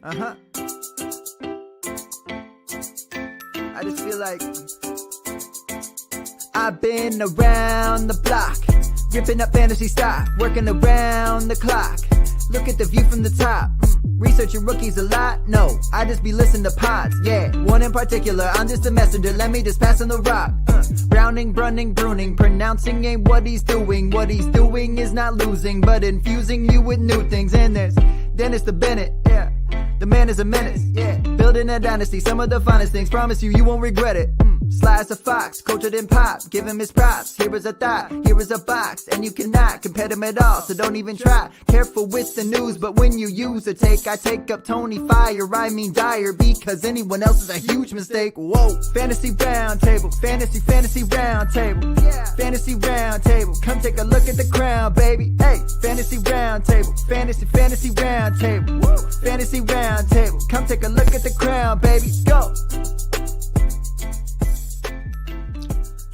I just feel like I've been around the block, ripping up fantasy stock, working around the clock. Look at the view from the top. Researching rookies a lot? No, I just be listening to pods. Yeah, one in particular, I'm just a messenger. Let me just pass on the rock. Browning, brunning, pruning, pronouncing ain't what he's doing. What he's doing is not losing, but infusing you with new things. And there's Dennis the Bennett, yeah. The man is a menace, yeah. Building a dynasty, some of the finest things. Promise you, you won't regret it. Sly as a fox, cultured in pop. Give him his props. Here is a thought, here is a box. And you cannot compare them at all, so don't even try. Careful with the news, but when you use a take, I take up Tony Fire. I mean Dyer, because anyone else is a huge mistake. Whoa, fantasy round table, fantasy round table. Yeah. Fantasy round table, come take a look at the crown, baby. Hey, fantasy round table, fantasy round table. Woo. Fantasy round table, come take a look at the crown, baby. Go.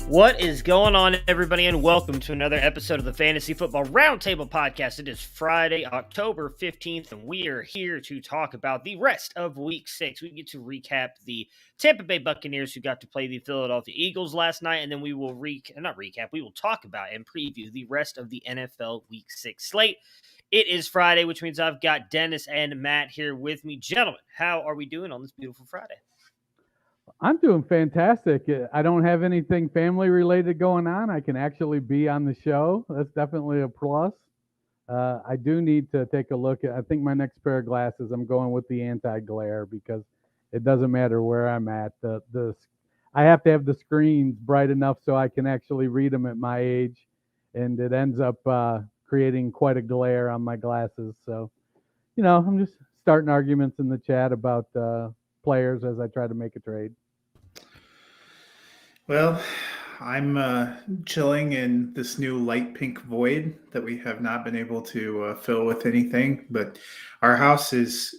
What is going on, everybody, and welcome to another episode of the Fantasy Football Roundtable Podcast. It is Friday, October 15th, and we are here to talk about the rest of Week 6. We get to recap the Tampa Bay Buccaneers who got to play the Philadelphia Eagles last night, and then we will we will talk about and preview the rest of the NFL Week 6 slate. It is Friday, which means I've got Dennis and Matt here with me. Gentlemen, how are we doing on this beautiful Friday? I'm doing fantastic. I don't have anything family related going on. I can actually be on the show. That's definitely a plus. I do need to take a look at, I think my next pair of glasses, I'm going with the anti-glare because it doesn't matter where I'm at. I have to have the screens bright enough so I can actually read them at my age, and it ends up creating quite a glare on my glasses. So, I'm just starting arguments in the chat about players as I try to make a trade. Well, I'm chilling in this new light pink void that we have not been able to fill with anything, but our house is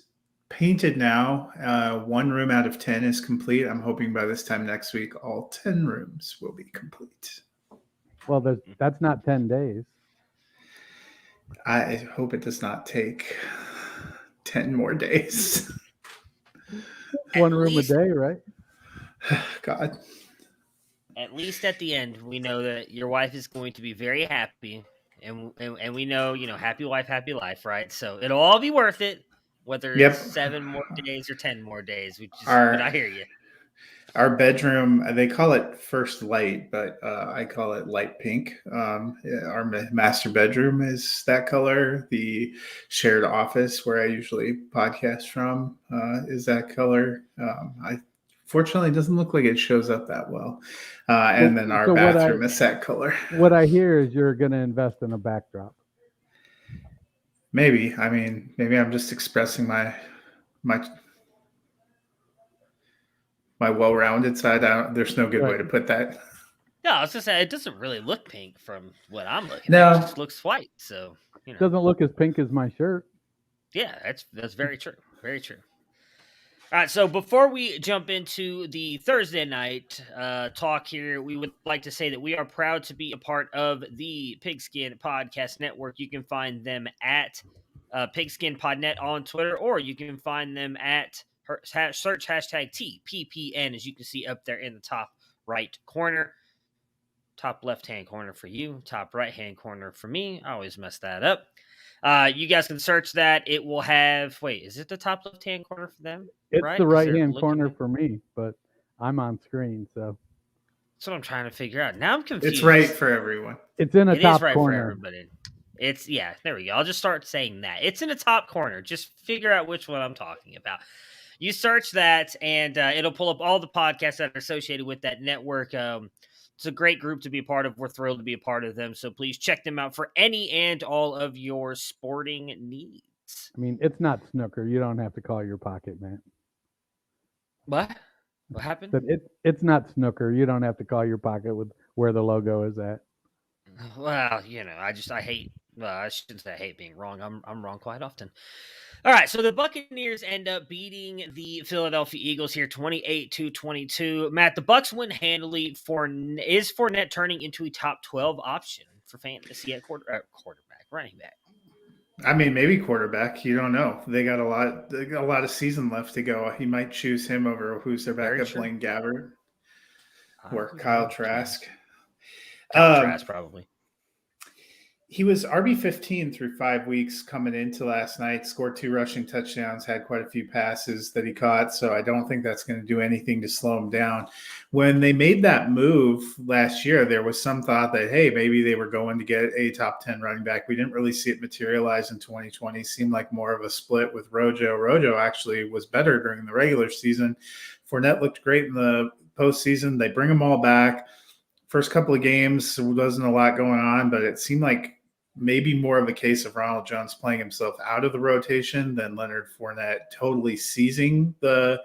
painted now. 1 room out of 10 is complete. I'm hoping by this time next week, all 10 rooms will be complete. Well, that's not 10 days. I hope it does not take 10 more days. 1 room a day, right? God. At least at the end, we know that your wife is going to be very happy, and we know, happy wife, happy life, right? So it'll all be worth it, whether it's 7 more days or 10 more days. But I hear you. Our bedroom, they call it first light, but I call it light pink. Our master bedroom is that color. The shared office where I usually podcast from is that color. Fortunately, it doesn't look like it shows up that well. And then our bathroom is that color. What I hear is you're going to invest in a backdrop. Maybe. I mean, maybe I'm just expressing my well-rounded side. There's no good way to put that. No, I was just saying, it doesn't really look pink from what I'm looking at. It just looks white. So, It doesn't look as pink as my shirt. Yeah, that's very true. Very true. All right, so before we jump into the Thursday night talk here, we would like to say that we are proud to be a part of the Pigskin Podcast Network. You can find them at PigskinPodNet on Twitter, or you can find them at search hashtag TPPN, as you can see up there in the top right corner. Top left-hand corner for you, top right-hand corner for me. I always mess that up. You guys can search that. It will have, is it the top left-hand corner for them? It's right? The right-hand corner for me, but I'm on screen, so. That's what I'm trying to figure out. Now I'm confused. It's right for everyone. It's in a top is right corner. For everybody. There we go. I'll just start saying that. It's in the top corner. Just figure out which one I'm talking about. You search that, and it'll pull up all the podcasts that are associated with that network. It's a great group to be a part of. We're thrilled to be a part of them. So please check them out for any and all of your sporting needs. I mean, it's not snooker. You don't have to call your pocket, man. What? What happened? But it's not snooker. You don't have to call your pocket with where the logo is at. Well, I shouldn't say I hate being wrong. I'm wrong quite often. All right, so the Buccaneers end up beating the Philadelphia Eagles here 28-22. Matt, the Bucs win handily. Is Fournette turning into a top 12 option for fantasy at quarterback, running back? I mean, maybe quarterback. You don't know. They got a lot of season left to go. He might choose him over who's their Very backup, true. Blaine Gabbert I or would Kyle love to. Trask. Kyle Trask, probably. He was RB15 through 5 weeks coming into last night, scored 2 rushing touchdowns, had quite a few passes that he caught. So I don't think that's going to do anything to slow him down. When they made that move last year, there was some thought that, hey, maybe they were going to get a top 10 running back. We didn't really see it materialize in 2020. It seemed like more of a split with Rojo. Rojo actually was better during the regular season. Fournette looked great in the postseason. They bring them all back. First couple of games, there wasn't a lot going on, but it seemed like maybe more of a case of Ronald Jones playing himself out of the rotation than Leonard Fournette totally seizing the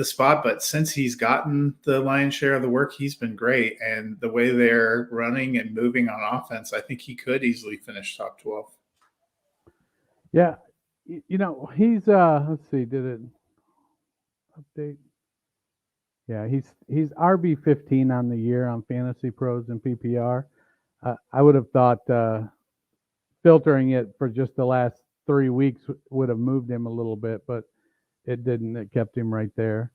spot. But since he's gotten the lion's share of the work, he's been great. And the way they're running and moving on offense, I think he could easily finish top 12. Yeah, he's let's see, did it update? Yeah, he's RB15 on the year on Fantasy Pros and PPR. I would have thought filtering it for just the last 3 weeks would have moved him a little bit, but it didn't. It kept him right there.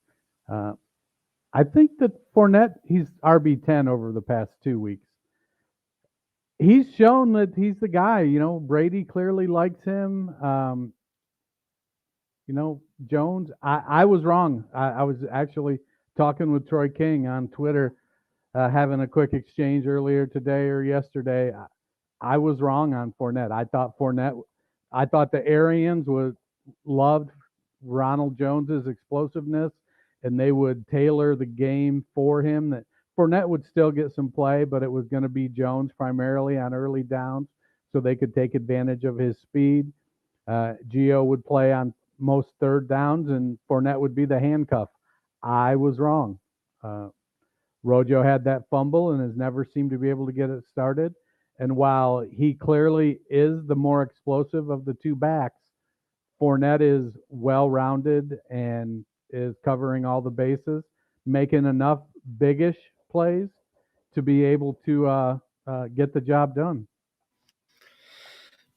I think that Fournette, he's RB10 over the past 2 weeks. He's shown that he's the guy. Brady clearly likes him. Jones, I was wrong. I was actually talking with Troy King on Twitter, having a quick exchange earlier today or yesterday. I was wrong on Fournette. I thought the Arians loved Ronald Jones's explosiveness, and they would tailor the game for him. That Fournette would still get some play, but it was going to be Jones primarily on early downs, so they could take advantage of his speed. Gio would play on most third downs, and Fournette would be the handcuff. I was wrong. Rojo had that fumble and has never seemed to be able to get it started. And while he clearly is the more explosive of the two backs, Fournette is well-rounded and is covering all the bases, making enough biggish plays to be able to get the job done.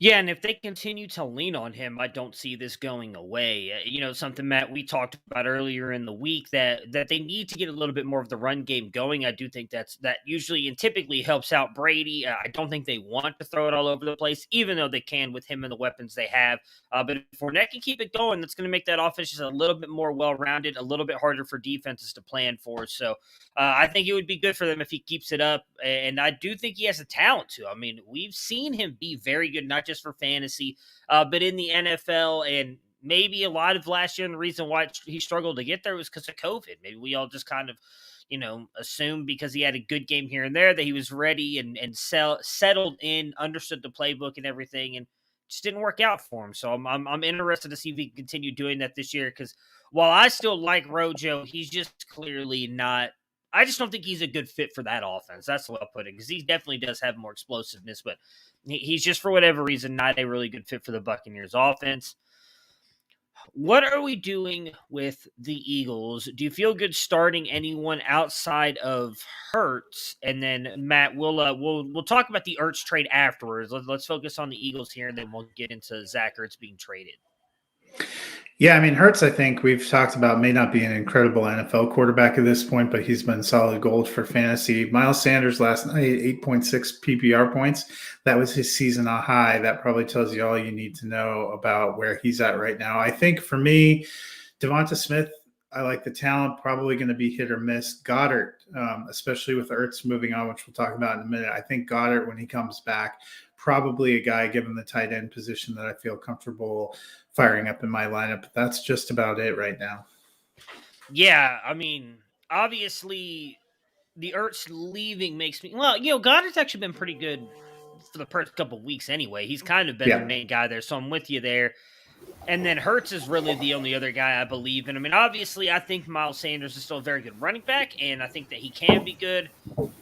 Yeah, and if they continue to lean on him, I don't see this going away. Something, Matt, we talked about earlier in the week that they need to get a little bit more of the run game going. I do think that usually and typically helps out Brady. I don't think they want to throw it all over the place, even though they can with him and the weapons they have. But if Fournette can keep it going, that's going to make that offense just a little bit more well-rounded, a little bit harder for defenses to plan for. So I think it would be good for them if he keeps it up. And I do think he has the talent to. I mean, we've seen him be very good, not just for fantasy, but in the NFL. And maybe a lot of last year, and the reason why he struggled to get there was because of COVID. Maybe we all just kind of, assumed because he had a good game here and there that he was ready and settled in, understood the playbook and everything, and just didn't work out for him. So I'm interested to see if he can continue doing that this year, because while I still like Rojo, he's just clearly not. I just don't think he's a good fit for that offense. That's the way I'll put it, because he definitely does have more explosiveness, but he's just, for whatever reason, not a really good fit for the Buccaneers offense. What are we doing with the Eagles? Do you feel good starting anyone outside of Hurts? And then Matt, we'll talk about the Ertz trade afterwards. Let's focus on the Eagles here, and then we'll get into Zach Ertz being traded. Yeah, I mean, Hurts, I think we've talked about, may not be an incredible NFL quarterback at this point, but he's been solid gold for fantasy. Miles Sanders last night, 8.6 PPR points. That was his season high. That probably tells you all you need to know about where he's at right now. I think for me, Devonta Smith, I like the talent, probably going to be hit or miss. Goddard, especially with Ertz moving on, which we'll talk about in a minute. I think Goddard, when he comes back, probably a guy, given the tight end position, that I feel comfortable firing up in my lineup. But that's just about it right now. Yeah, I mean, obviously, the Ertz leaving makes me... Well, Goddard's actually been pretty good for the first couple of weeks anyway. He's kind of been the main guy there, so I'm with you there. And then Hurts is really the only other guy I believe in. I mean, obviously, I think Miles Sanders is still a very good running back, and I think that he can be good.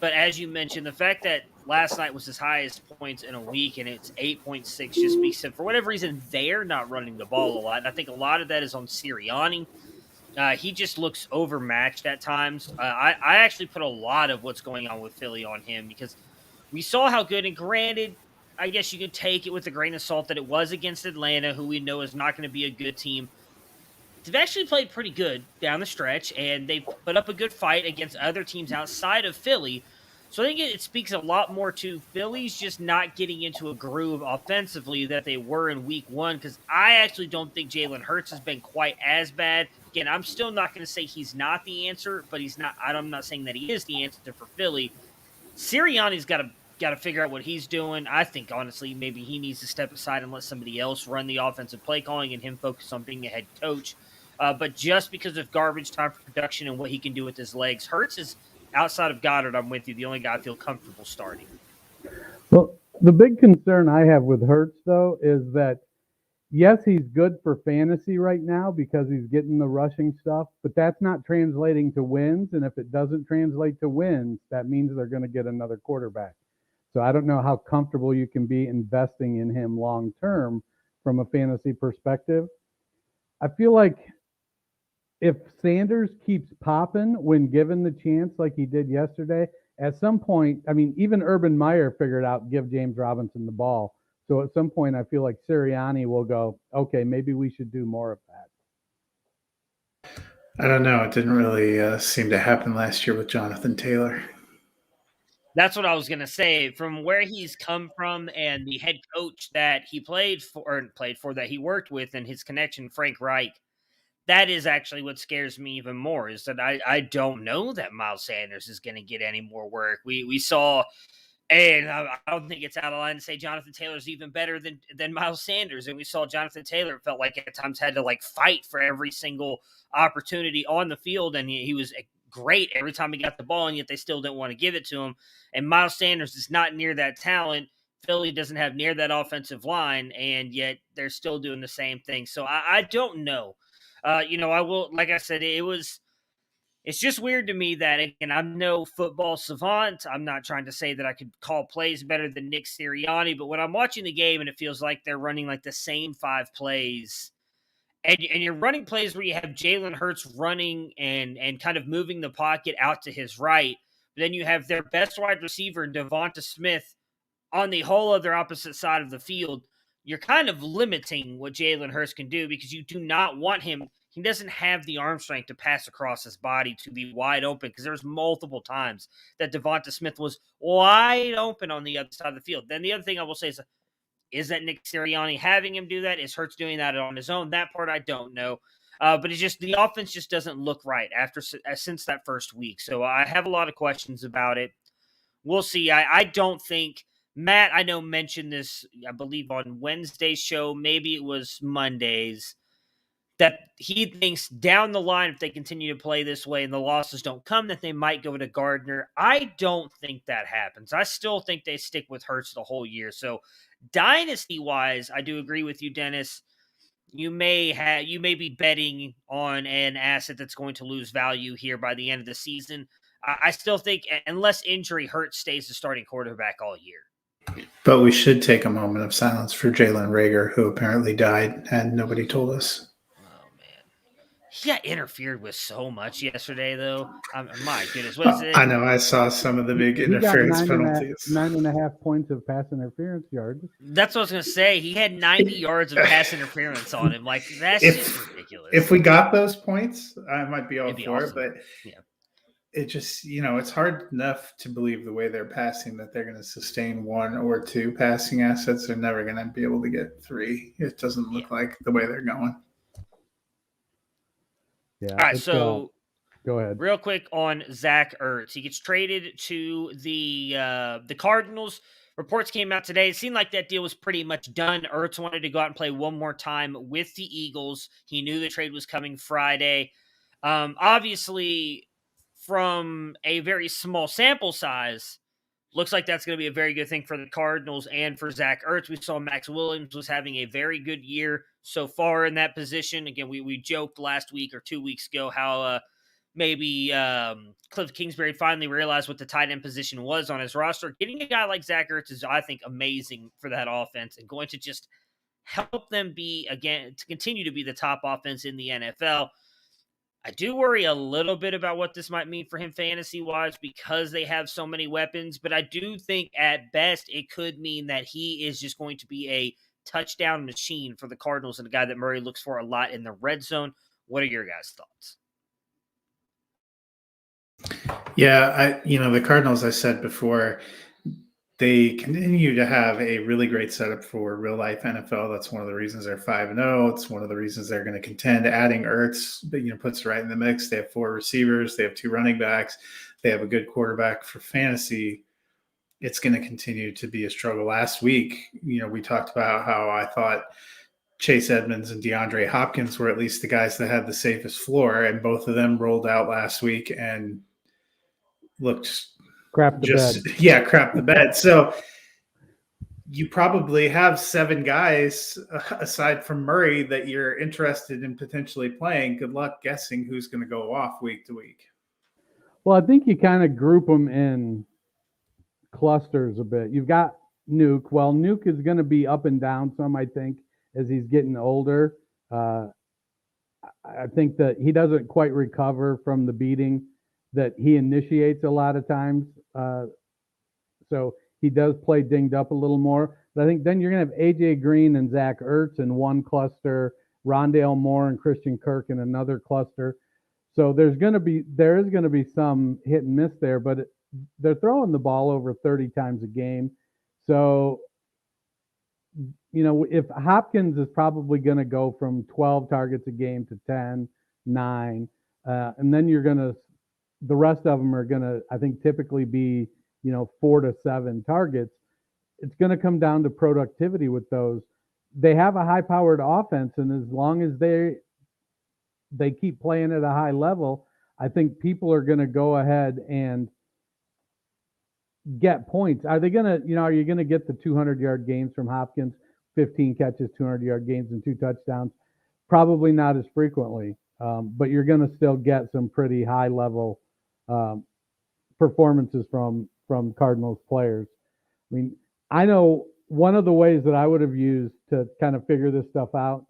But as you mentioned, the fact that last night was his highest points in a week, and it's 8.6 just speaks to, for whatever reason, they're not running the ball a lot. And I think a lot of that is on Sirianni. He just looks overmatched at times. I actually put a lot of what's going on with Philly on him, because we saw how good, and granted, I guess you could take it with a grain of salt that it was against Atlanta, who we know is not going to be a good team. They've actually played pretty good down the stretch, and they've put up a good fight against other teams outside of Philly. So I think it speaks a lot more to Philly's just not getting into a groove offensively that they were in week one, because I actually don't think Jalen Hurts has been quite as bad. Again, I'm still not going to say he's not the answer, but he's not. I'm not saying that he is the answer for Philly. Sirianni's got to figure out what he's doing. I think, honestly, maybe he needs to step aside and let somebody else run the offensive play calling and him focus on being a head coach. But just because of garbage time for production and what he can do with his legs, Hurts is, outside of Goddard, I'm with you, the only guy I feel comfortable starting. Well, the big concern I have with Hurts, though, is that, yes, he's good for fantasy right now because he's getting the rushing stuff, but that's not translating to wins. And if it doesn't translate to wins, that means they're going to get another quarterback. So I don't know how comfortable you can be investing in him long term from a fantasy perspective. I feel like if Sanders keeps popping when given the chance like he did yesterday, at some point, I mean, even Urban Meyer figured out give James Robinson the ball. So at some point, I feel like Sirianni will go, okay, maybe we should do more of that. I don't know. It didn't really seem to happen last year with Jonathan Taylor. That's what I was going to say. From where he's come from and the head coach that he played for, that he worked with, and his connection, Frank Reich, that is actually what scares me even more, is that I don't know that Miles Sanders is going to get any more work. We saw, and I don't think it's out of line to say Jonathan Taylor's even better than Miles Sanders. And we saw Jonathan Taylor felt like at times had to fight for every single opportunity on the field, and he was great every time he got the ball, and yet they still didn't want to give it to him. And Miles Sanders is not near that talent. Philly doesn't have near that offensive line, and yet they're still doing the same thing. So I don't know. I will, like I said, it's just weird to me that, again, I'm no football savant. I'm not trying to say that I could call plays better than Nick Sirianni, but when I'm watching the game and it feels like they're running the same 5 plays, and you're running plays where you have Jalen Hurts running and kind of moving the pocket out to his right, but then you have their best wide receiver, Devonta Smith, on the whole other opposite side of the field, you're kind of limiting what Jalen Hurts can do, because you do not want him. He doesn't have the arm strength to pass across his body to be wide open, because there's multiple times that Devonta Smith was wide open on the other side of the field. Then the other thing I will say is that Nick Sirianni having him do that? Is Hurts doing that on his own? That part I don't know. But it's just, the offense just doesn't look right since that first week. So I have a lot of questions about it. We'll see. I don't think Matt, I know, mentioned this, I believe, on Wednesday's show, maybe it was Monday's, that he thinks down the line, if they continue to play this way and the losses don't come, that they might go to Gardner. I don't think that happens. I still think they stick with Hurts the whole year. So dynasty-wise, I do agree with you, Dennis. You may be betting on an asset that's going to lose value here by the end of the season. I still think, unless injury, Hurts stays the starting quarterback all year. But we should take a moment of silence for Jalen Reagor, who apparently died and nobody told us. Oh, man. He got interfered with so much yesterday, though. My goodness. What is it? I know. I saw some of the big interference penalties. 9.5 points of pass interference yards. That's what I was going to say. He had 90 yards of pass interference on him. That's just ridiculous. If we got those points, I might be all for awesome. it. But yeah, it just, it's hard enough to believe the way they're passing that they're going to sustain 1 or 2 passing assets. They're never going to be able to get 3. It doesn't look like the way they're going. Yeah. All right, so go ahead. Real quick on Zach Ertz. He gets traded to the Cardinals. Reports came out today. It seemed like that deal was pretty much done. Ertz wanted to go out and play one more time with the Eagles. He knew the trade was coming Friday. Obviously, from a very small sample size, looks like that's going to be a very good thing for the Cardinals and for Zach Ertz. We saw Max Williams was having a very good year so far in that position. Again, we joked last week or 2 weeks ago how maybe Cliff Kingsbury finally realized what the tight end position was on his roster. Getting a guy like Zach Ertz is, I think, amazing for that offense and going to just help them to continue to be the top offense in the NFL. I do worry a little bit about what this might mean for him fantasy-wise because they have so many weapons, but I do think at best it could mean that he is just going to be a touchdown machine for the Cardinals and a guy that Murray looks for a lot in the red zone. What are your guys' thoughts? Yeah, the Cardinals, I said before, they continue to have a really great setup for real life NFL. That's one of the reasons they're 5-0. It's one of the reasons they're going to contend. Adding Ertz, puts it right in the mix. They have 4 receivers. They have 2 running backs. They have a good quarterback for fantasy. It's going to continue to be a struggle. Last week, we talked about how I thought Chase Edmonds and DeAndre Hopkins were at least the guys that had the safest floor, and both of them rolled out last week and looked crap the bed. So you probably have 7 guys aside from Murray that you're interested in potentially playing. Good luck guessing who's going to go off week to week. Well, I think you kind of group them in clusters a bit. You've got Nuke. Well, Nuke is going to be up and down some, I think, as he's getting older. I think that he doesn't quite recover from the beating that he initiates a lot of times. So he does play dinged up a little more. But I think then you're going to have A.J. Green and Zach Ertz in one cluster, Rondale Moore and Christian Kirk in another cluster. So there is going to be some hit and miss there, but they're throwing the ball over 30 times a game. So, if Hopkins is probably going to go from 12 targets a game to 10, 9, and then the rest of them are going to, I think, typically be, 4 to 7 targets. It's going to come down to productivity with those. They have a high-powered offense, and as long as they keep playing at a high level, I think people are going to go ahead and get points. Are you going to get the 200-yard games from Hopkins, 15 catches, 200-yard games, and 2 touchdowns? Probably not as frequently, but you're going to still get some pretty high-level performances from Cardinals players. I mean, I know one of the ways that I would have used to kind of figure this stuff out,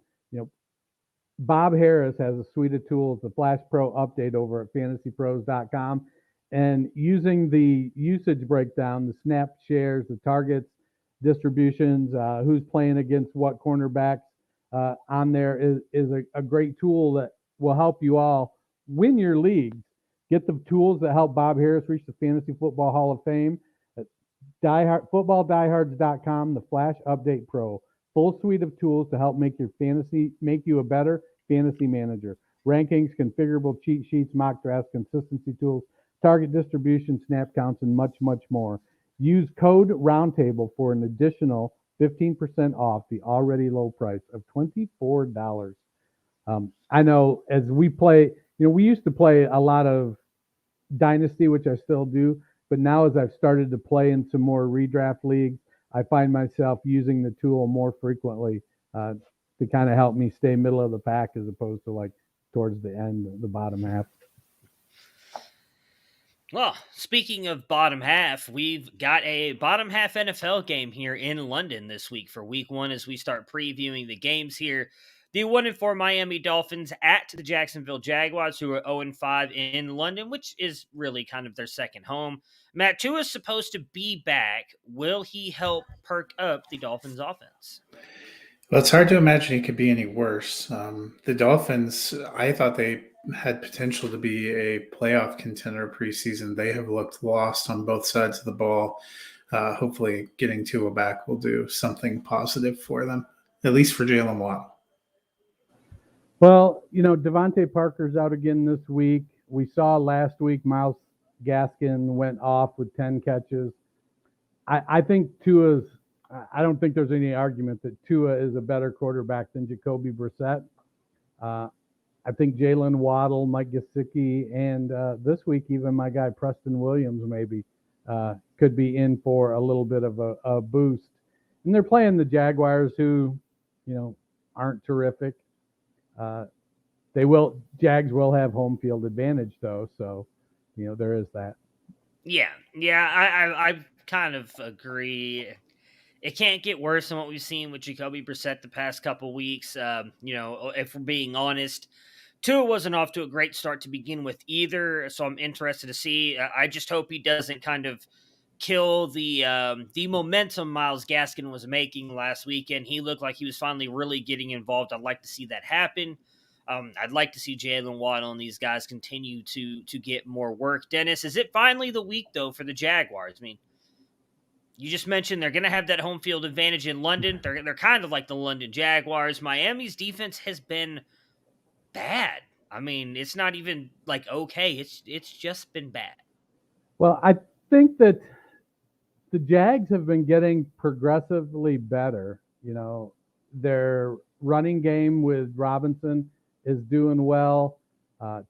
Bob Harris has a suite of tools, the Flash Pro update over at fantasypros.com. And using the usage breakdown, the snap shares, the targets, distributions, who's playing against what cornerbacks on there is a great tool that will help you all win your leagues. Get the tools that help Bob Harris reach the Fantasy Football Hall of Fame at footballdiehards.com, the Flash Update Pro. Full suite of tools to help make you a better fantasy manager. Rankings, configurable cheat sheets, mock drafts, consistency tools, target distribution, snap counts, and much, much more. Use code ROUNDTABLE for an additional 15% off the already low price of $24. I know as we play, we used to play a lot of Dynasty, which I still do, but now as I've started to play in some more redraft leagues, I find myself using the tool more frequently to kind of help me stay middle of the pack as opposed to like towards the end, the bottom half. Well, speaking of bottom half, we've got a bottom half NFL game here in London this week for week 1 as we start previewing the games here. The 1-4 Miami Dolphins at the Jacksonville Jaguars, who are 0-5 in London, which is really kind of their second home. Matt, Tua is supposed to be back. Will he help perk up the Dolphins' offense? Well, it's hard to imagine it could be any worse. The Dolphins, I thought they had potential to be a playoff contender preseason. They have looked lost on both sides of the ball. Hopefully getting Tua back will do something positive for them, at least for Jalen Waddle. Well, Devontae Parker's out again this week. We saw last week Myles Gaskin went off with 10 catches. I think I don't think there's any argument that Tua is a better quarterback than Jacoby Brissett. I think Jalen Waddle, Mike Gesicki, and this week even my guy Preston Williams maybe could be in for a little bit of a boost. And they're playing the Jaguars, who, aren't terrific. Jags will have home field advantage though, so there is that. Yeah, I kind of agree. It can't get worse than what we've seen with Jacoby Brissett the past couple weeks. If we're being honest, Tua wasn't off to a great start to begin with either, so I'm interested to see. I just hope he doesn't kind of kill the momentum Myles Gaskin was making last weekend. He looked like he was finally really getting involved. I'd like to see that happen. I'd like to see Jalen Waddle and these guys continue to get more work. Dennis, is it finally the week, though, for the Jaguars? I mean, you just mentioned they're going to have that home field advantage in London. They're kind of like the London Jaguars. Miami's defense has been bad. I mean, it's not even like okay. It's just been bad. Well, I think that the Jags have been getting progressively better. You know, their running game with Robinson is doing well.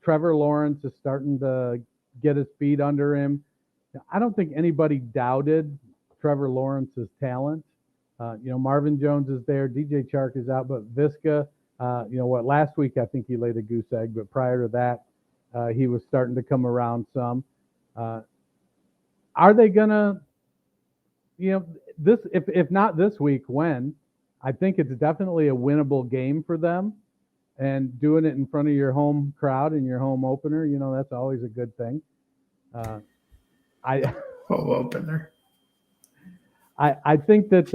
Trevor Lawrence is starting to get his feet under him. I don't think anybody doubted Trevor Lawrence's talent. Marvin Jones is there. DJ Chark is out, but Visca, last week I think he laid a goose egg, but prior to that, he was starting to come around some. Are they gonna, this if not this week, when? I think it's definitely a winnable game for them, and doing it in front of your home crowd in your home opener, that's always a good thing. Home opener. I think that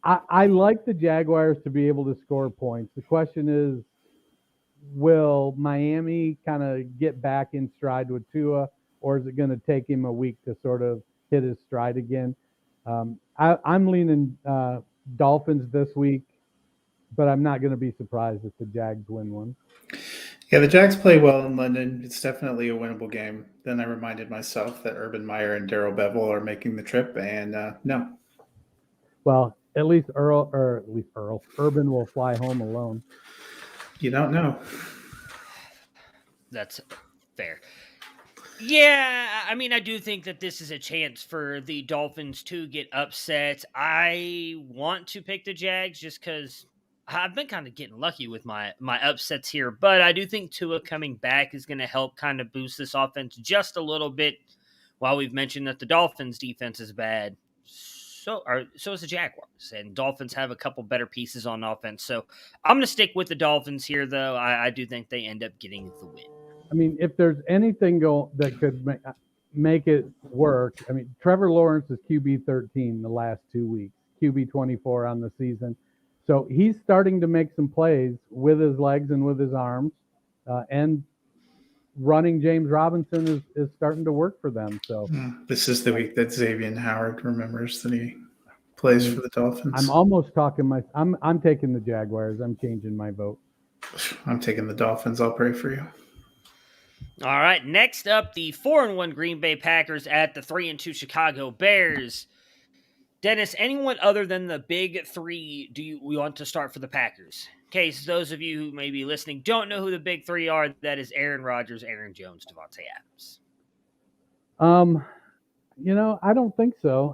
I like the Jaguars to be able to score points. The question is, will Miami kind of get back in stride with Tua, or is it going to take him a week to sort of hit his stride again? I'm leaning Dolphins this week, but I'm not going to be surprised if the Jags win one. Yeah, the Jags play well in London. It's definitely a winnable game. Then I reminded myself that Urban Meyer and Darrell Bevel are making the trip, and no. Well, at least Urban will fly home alone. You don't know. That's fair. Yeah, I mean, I do think that this is a chance for the Dolphins to get upset. I want to pick the Jags just because I've been kind of getting lucky with my upsets here, but I do think Tua coming back is going to help kind of boost this offense just a little bit. While we've mentioned that the Dolphins' defense is bad, so is the Jaguars, and Dolphins have a couple better pieces on offense. So I'm going to stick with the Dolphins here, though. I do think they end up getting the win. I mean, if there's anything that could make it work, I mean, Trevor Lawrence is QB 13 the last 2 weeks, QB 24 on the season. So he's starting to make some plays with his legs and with his arms, and running James Robinson is starting to work for them. So this is the week that Xavier Howard remembers that he plays for the Dolphins. I'm almost talking I'm taking the Jaguars. I'm changing my vote. I'm taking the Dolphins. I'll pray for you. All right, next up, the 4-1 Green Bay Packers at the 3-2 Chicago Bears. Dennis, anyone other than the big three we want to start for the Packers? In case those of you who may be listening don't know who the big three are, that is Aaron Rodgers, Aaron Jones, Devontae Adams. I don't think so.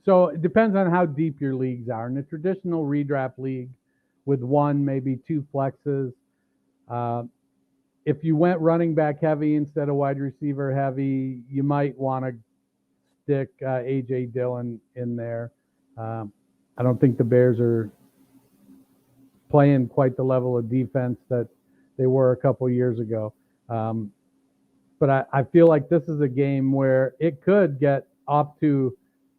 So it depends on how deep your leagues are. In a traditional redraft league with one, maybe two flexes, if you went running back heavy instead of wide receiver heavy, you might want to stick A.J. Dillon in there. I don't think the Bears are playing quite the level of defense that they were a couple years ago. But I feel like this is a game where it could get off to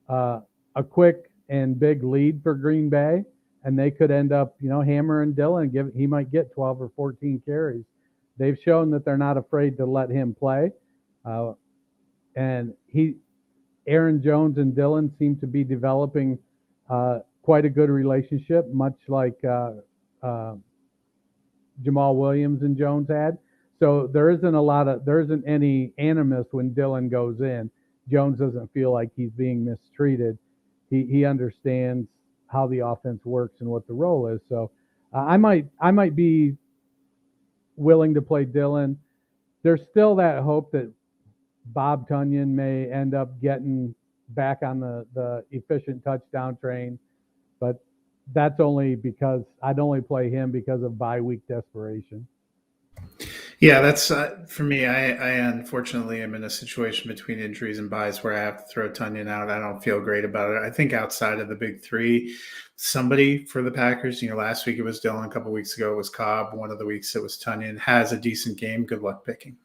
a quick and big lead for Green Bay, and they could end up, hammering Dillon. He might get 12 or 14 carries. They've shown that they're not afraid to let him play. And Aaron Jones and Dillon seem to be developing quite a good relationship, much like Jamal Williams and Jones had. So there isn't any animus when Dillon goes in. Jones doesn't feel like he's being mistreated. He understands how the offense works and what the role is. So I might be willing to play Dillon. There's still that hope that Bob Tunyon may end up getting back on the efficient touchdown train, but that's only because I'd only play him because of bye week desperation. Yeah, that's for me. I unfortunately am in a situation between injuries and buys where I have to throw Tunyon out. I don't feel great about it. I think outside of the big three, somebody for the Packers, last week it was Dillon, a couple weeks ago it was Cobb, one of the weeks it was Tunyon, has a decent game. Good luck picking.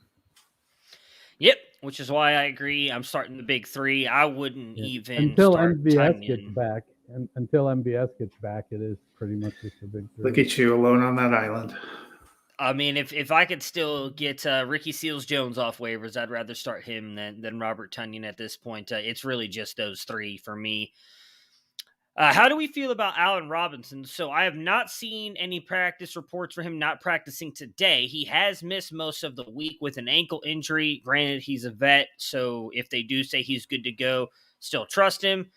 Yep, which is why I agree. I'm starting the big three. I wouldn't even until start MVS gets Tunyon. back. And until MVS gets back, it is pretty much just a big three. Look at you alone on that island. I mean, if I could still get Ricky Seals-Jones off waivers, I'd rather start him than Robert Tunyon at this point. It's really just those three for me. How do we feel about Allen Robinson? So I have not seen any practice reports for him not practicing today. He has missed most of the week with an ankle injury. Granted, he's a vet, so if they do say he's good to go, still trust him.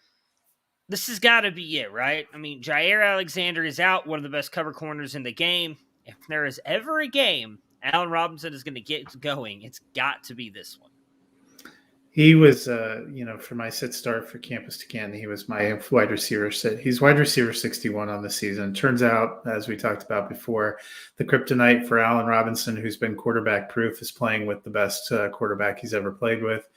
This has got to be it, right? I mean, Jair Alexander is out, one of the best cover corners in the game. If there is ever a game Allen Robinson is going to get going, it's got to be this one. He was, for my sit start for Campus to Canton, he was my wide receiver sit. He's wide receiver 61 on the season. Turns out, as we talked about before, the kryptonite for Allen Robinson, who's been quarterback proof, is playing with the best quarterback he's ever played with.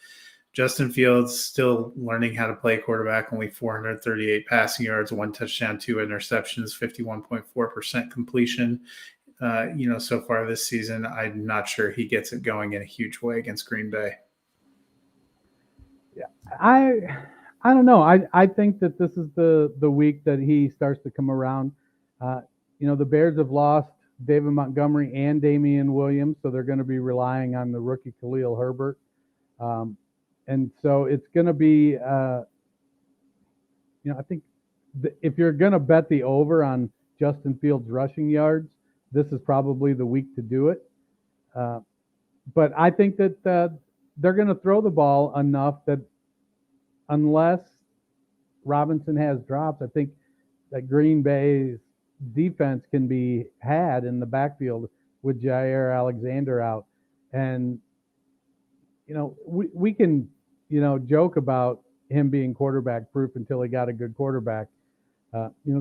Justin Fields still learning how to play quarterback, only 438 passing yards, 1 touchdown, 2 interceptions, 51.4% completion. So far this season, I'm not sure he gets it going in a huge way against Green Bay. Yeah, I don't know. I think that this is the week that he starts to come around. The Bears have lost David Montgomery and Damian Williams, so they're going to be relying on the rookie Khalil Herbert. And so it's going to be, I think if you're going to bet the over on Justin Fields rushing yards, this is probably the week to do it. But I think that they're going to throw the ball enough that unless Robinson has drops, I think that Green Bay's defense can be had in the backfield with Jair Alexander out. And, we can, joke about him being quarterback proof until he got a good quarterback.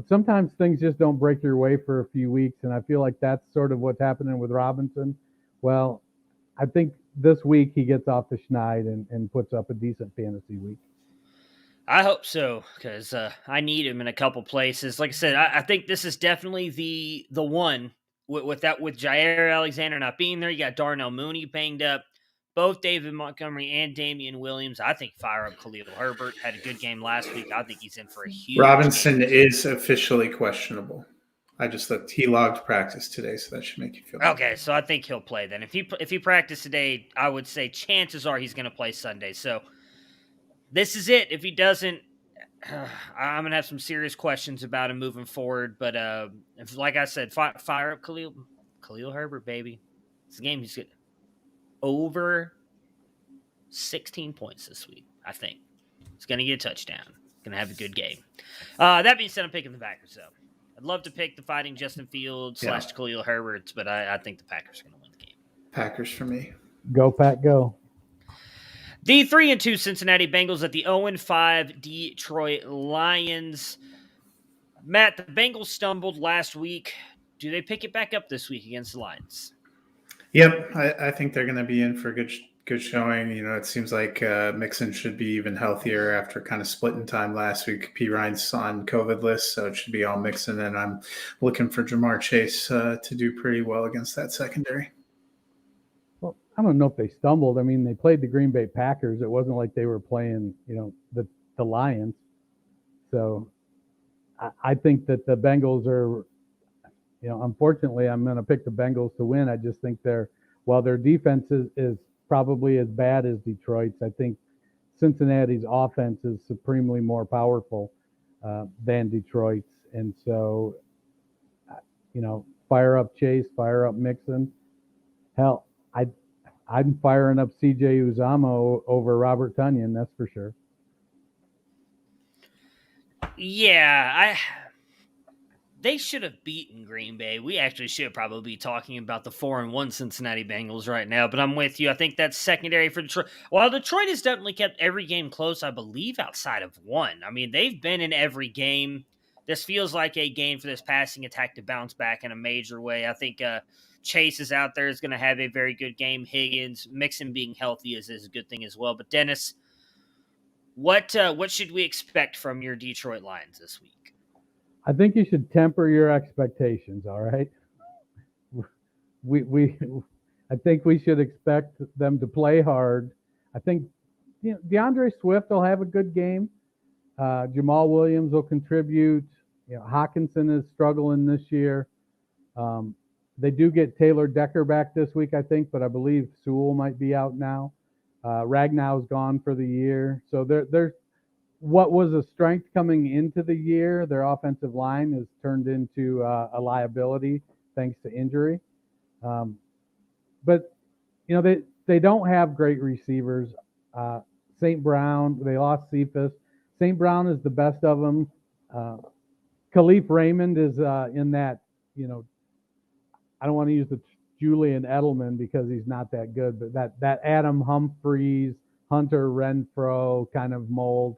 Sometimes things just don't break your way for a few weeks. And I feel like that's sort of what's happening with Robinson. Well, I think this week he gets off the schneid and puts up a decent fantasy week. I hope so, because I need him in a couple places. Like I said, I think this is definitely the one with Jair Alexander not being there. You got Darnell Mooney banged up. Both David Montgomery and Damian Williams. I think fire up Khalil Herbert. Had a good game last week. I think he's in for a huge Robinson game. is officially questionable. I just looked. He logged practice today, so that should make you feel better. Okay, so I think he'll play then. If he practiced today, I would say chances are he's going to play Sunday. So this is it. If he doesn't, I'm going to have some serious questions about him moving forward. But if, like I said, fire up Khalil Herbert, baby. This game he's good. Over 16 points this week, I think. He's going to get a touchdown. Going to have a good game. That being said, I'm picking the Packers, though. I'd love to pick the fighting Justin Fields / Khalil Herbert, but I think the Packers are going to win the game. Packers for me. Go, Pack, go. The 3-2 Cincinnati Bengals at the 0-5 Detroit Lions. Matt, the Bengals stumbled last week. Do they pick it back up this week against the Lions? Yep, I think they're going to be in for a good showing. It seems like Mixon should be even healthier after kind of splitting time last week. P. Ryan's on COVID list, so it should be all Mixon, and I'm looking for Jamar Chase to do pretty well against that secondary. Well, I don't know if they stumbled. I mean, they played the Green Bay Packers. It wasn't like they were playing, the Lions. So I think that the Bengals are, unfortunately, I'm going to pick the Bengals to win. I just think while their defense is probably as bad as Detroit's, I think Cincinnati's offense is supremely more powerful than Detroit's. And so, fire up Chase, fire up Mixon. Hell, I'm firing up CJ Uzomah over Robert Tunyon, that's for sure. Yeah, they should have beaten Green Bay. We actually should probably be talking about the 4-1 Cincinnati Bengals right now, but I'm with you. I think that's secondary for Detroit. While Detroit has definitely kept every game close, I believe, outside of one. I mean, they've been in every game. This feels like a game for this passing attack to bounce back in a major way. I think Chase is out there, is going to have a very good game. Higgins, Mixon being healthy is a good thing as well. But Dennis, what should we expect from your Detroit Lions this week? I think you should temper your expectations. All right. I think we should expect them to play hard. I think DeAndre Swift will have a good game. Jamal Williams will contribute. Hawkinson is struggling this year. They do get Taylor Decker back this week, I think, but I believe Sewell might be out now. Ragnow's gone for the year. So there's what was a strength coming into the year. Their offensive line has turned into a liability thanks to injury. But they don't have great receivers. St. Brown, they lost Cephas. St. Brown is the best of them. Khalif Raymond is in that, I don't want to use the Julian Edelman because he's not that good, but that Adam Humphries, Hunter Renfrow kind of mold,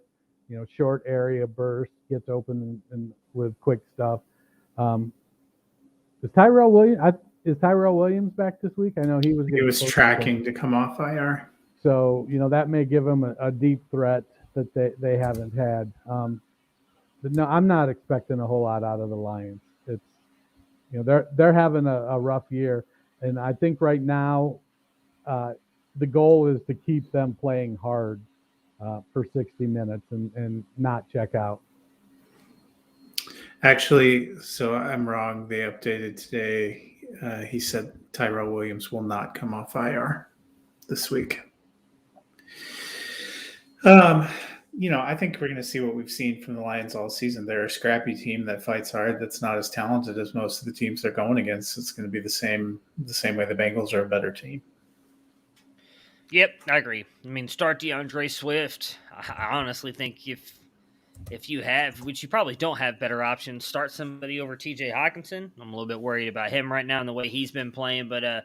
short area burst, gets open and with quick stuff. Is Tyrell Williams back this week? I know he was tracking to come off IR. So, that may give them a deep threat that they haven't had. But no, I'm not expecting a whole lot out of the Lions. It's, they're having a rough year. And I think right now the goal is to keep them playing hard for 60 minutes and not check out. Actually, so I'm wrong. They updated today. He said Tyrell Williams will not come off IR this week. I think we're going to see what we've seen from the Lions all season. They're a scrappy team that fights hard. That's not as talented as most of the teams they're going against. It's going to be the same way the Bengals are a better team. Yep, I agree. I mean, start DeAndre Swift. I honestly think if you have, which you probably don't have better options, start somebody over TJ Hawkinson. I'm a little bit worried about him right now and the way he's been playing, but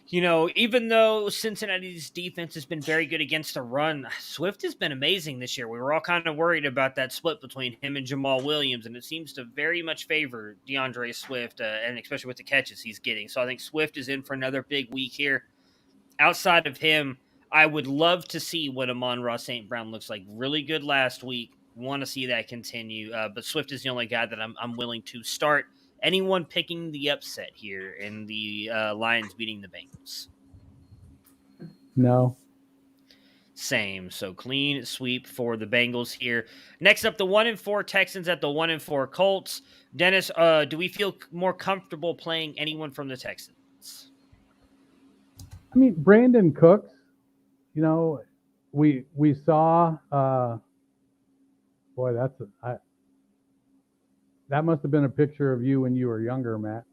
even though Cincinnati's defense has been very good against the run, Swift has been amazing this year. We were all kind of worried about that split between him and Jamal Williams, and it seems to very much favor DeAndre Swift, and especially with the catches he's getting. So I think Swift is in for another big week here. Outside of him, I would love to see what Amon-Ra St. Brown looks like. Really good last week. Want to see that continue. But Swift is the only guy that I'm willing to start. Anyone picking the upset here in the Lions beating the Bengals? No. Same. So clean sweep for the Bengals here. Next up, the 1-4 Texans at the 1-4 Colts. Dennis, do we feel more comfortable playing anyone from the Texans? I mean, Brandon Cooks, we saw, that must have been a picture of you when you were younger, Matt.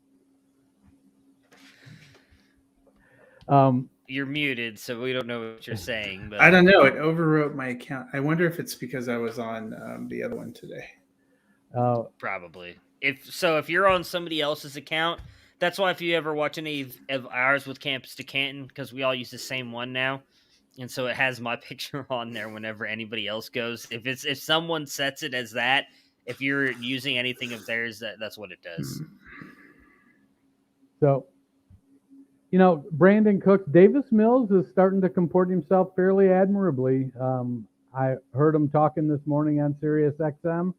You're muted, so we don't know what you're saying. But I don't know. It overwrote my account. I wonder if it's because I was on the other one today. Probably. If you're on somebody else's account, that's why if you ever watch any of ours with Campus to Canton, because we all use the same one now, and so it has my picture on there whenever anybody else goes. If someone sets it as that, if you're using anything of theirs, that's what it does. So, Brandon Cooks, Davis Mills is starting to comport himself fairly admirably. I heard him talking this morning on Sirius XM.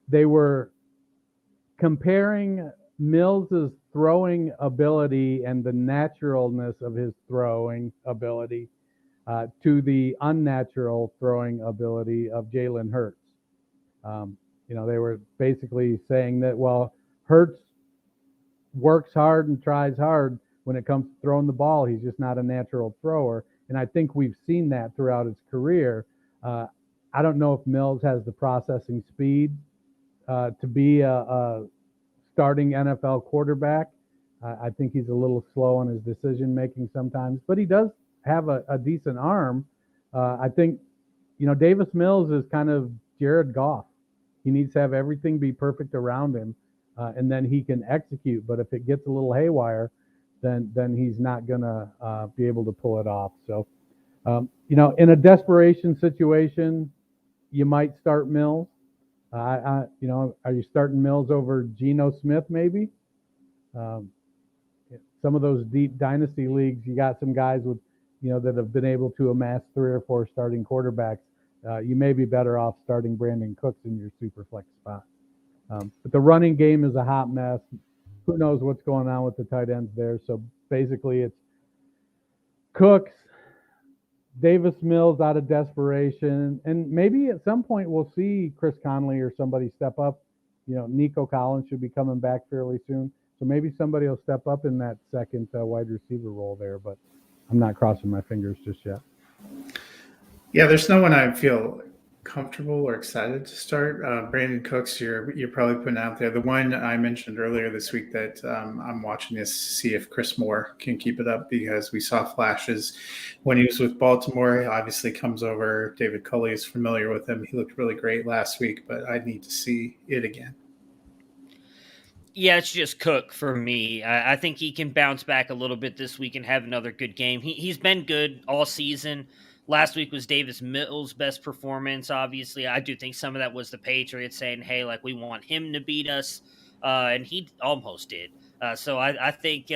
They were comparing Mills's throwing ability and the naturalness of his throwing ability to the unnatural throwing ability of Jalen Hurts. They were basically saying that, Hurts works hard and tries hard when it comes to throwing the ball. He's just not a natural thrower. And I think we've seen that throughout his career. I don't know if Mills has the processing speed to be a starting NFL quarterback. I think he's a little slow on his decision making sometimes, but he does have a decent arm. I think, Davis Mills is kind of Jared Goff. He needs to have everything be perfect around him, and then he can execute. But if it gets a little haywire, then he's not gonna be able to pull it off. So, in a desperation situation, you might start Mills. Are you starting Mills over Geno Smith maybe? some of those deep dynasty leagues, you got some guys with, that have been able to amass 3 or 4 starting quarterbacks. You may be better off starting Brandon Cooks in your super flex spot. But the running game is a hot mess. Who knows what's going on with the tight ends there? So basically, it's Cooks, Davis Mills out of desperation, and maybe at some point we'll see Chris Conley or somebody step up. Nico Collins should be coming back fairly soon, so maybe somebody will step up in that second wide receiver role there. But I'm not crossing my fingers just yet. Yeah, there's no one I feel comfortable or excited to start. Brandon Cooks, you're probably putting out there. The one I mentioned earlier this week that I'm watching is to see if Chris Moore can keep it up, because we saw flashes when he was with Baltimore. He obviously comes over. David Culley is familiar with him. He looked really great last week, but I need to see it again. Yeah, it's just Cook for me. I think he can bounce back a little bit this week and have another good game. He's been good all season. Last week was Davis Mills' best performance, obviously. I do think some of that was the Patriots saying, hey, we want him to beat us, and he almost did. So I think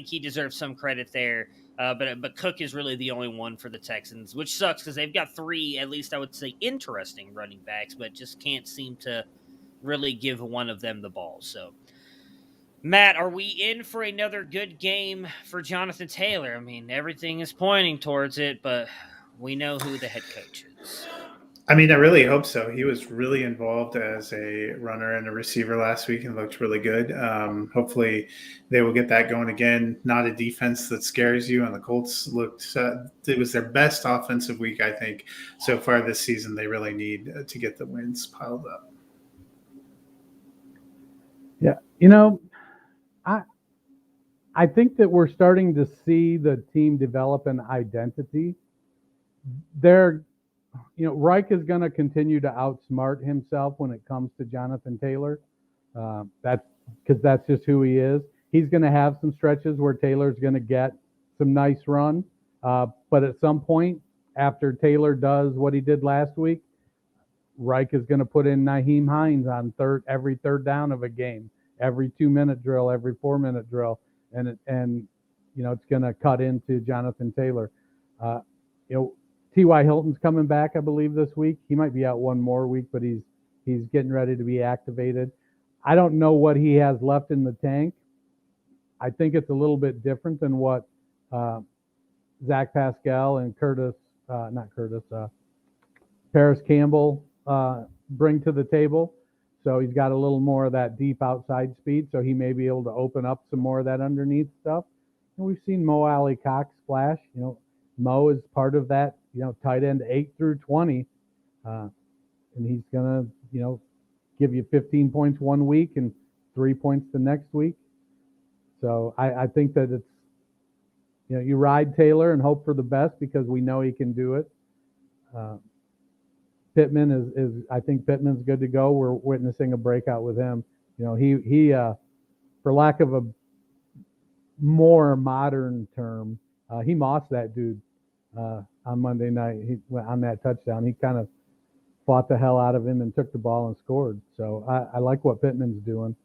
he deserves some credit there. But Cook is really the only one for the Texans, which sucks because they've got 3, at least I would say, interesting running backs, but just can't seem to really give one of them the ball. So, Matt, are we in for another good game for Jonathan Taylor? I mean, everything is pointing towards it, but we know who the head coach is. I mean, I really hope so. He was really involved as a runner and a receiver last week and looked really good. Hopefully they will get that going again. Not a defense that scares you, and the Colts looked it was their best offensive week, I think, so far this season. They really need to get the wins piled up. Yeah, I think that we're starting to see the team develop an identity. Reich is going to continue to outsmart himself when it comes to Jonathan Taylor. That's because that's just who he is. He's going to have some stretches where Taylor's going to get some nice run. But at some point, after Taylor does what he did last week, Reich is going to put in Nyheim Hines on every third down of a game, every 2-minute drill, every 4-minute drill. And it's going to cut into Jonathan Taylor. T.Y. Hilton's coming back, I believe, this week. He might be out one more week, but he's getting ready to be activated. I don't know what he has left in the tank. I think it's a little bit different than what Zach Pascal and Paris Campbell bring to the table. So he's got a little more of that deep outside speed, so he may be able to open up some more of that underneath stuff. And we've seen Mo Alley Cox splash. Mo is part of that, tight end 8 through 20. And he's going to, give you 15 points one week and 3 points the next week. So I think that it's, you ride Taylor and hope for the best because we know he can do it. Pittman I think Pittman's good to go. We're witnessing a breakout with him. He for lack of a more modern term, he mossed that dude on Monday night. He went on that touchdown. He kind of fought the hell out of him and took the ball and scored. So I like what Pittman's doing.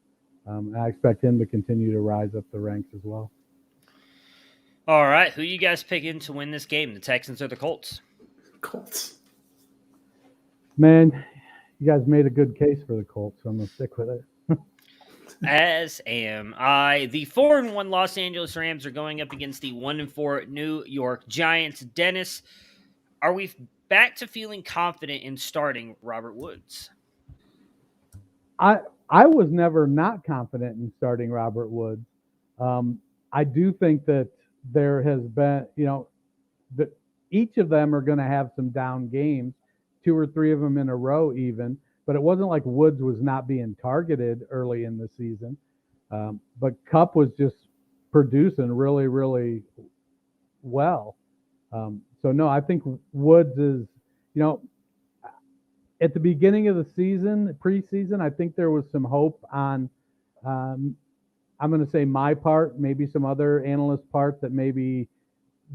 I expect him to continue to rise up the ranks as well. All right, who you guys picking to win this game, the Texans or the Colts? Colts. Man, you guys made a good case for the Colts, so I'm going to stick with it. As am I. The 4-1 Los Angeles Rams are going up against the 1-4 New York Giants. Dennis, are we back to feeling confident in starting Robert Woods? I was never not confident in starting Robert Woods. I do think that there has been, that each of them are going to have some down games, 2 or 3 of them in a row even. But it wasn't like Woods was not being targeted early in the season. But Kupp was just producing really, really well. So, no, I think Woods is, at the beginning of the season, preseason, I think there was some hope on, I'm going to say my part, maybe some other analyst part, that maybe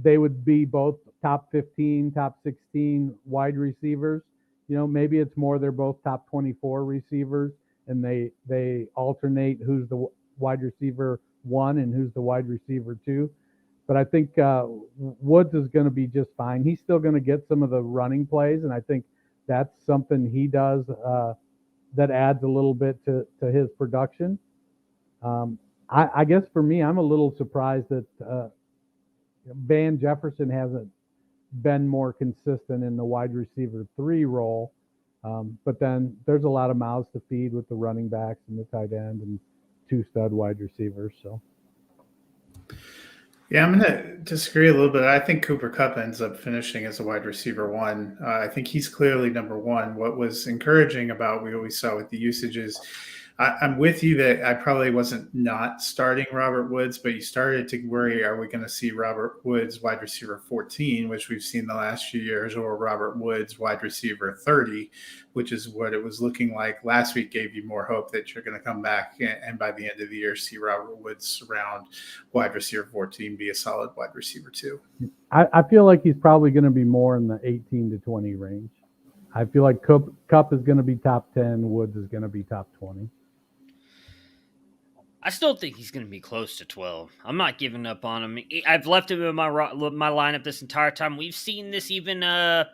they would be both top 15, top 16 wide receivers. Maybe it's more they're both top 24 receivers, and they alternate who's the wide receiver one and who's the wide receiver two. But I think Woods is going to be just fine. He's still going to get some of the running plays, and I think that's something he does that adds a little bit to his production. I guess for me, I'm a little surprised that Van Jefferson hasn't been more consistent in the wide receiver 3 role. But then there's a lot of mouths to feed with the running backs and the tight end and 2 stud wide receivers. So. Yeah, I'm going to disagree a little bit. I think Cooper Kupp ends up finishing as a wide receiver 1. I think he's clearly number 1. What was encouraging about what we saw with the usage is I'm with you that I probably wasn't not starting Robert Woods, but you started to worry, are we going to see Robert Woods wide receiver 14, which we've seen the last few years, or Robert Woods wide receiver 30, which is what it was looking like last week, gave you more hope that you're going to come back and by the end of the year see Robert Woods around wide receiver 14 be a solid wide receiver 2. I feel like he's probably going to be more in the 18 to 20 range. I feel like Kupp is going to be top 10, Woods is going to be top 20. I still think he's going to be close to 12. I'm not giving up on him. I've left him in my lineup this entire time. We've seen this even, I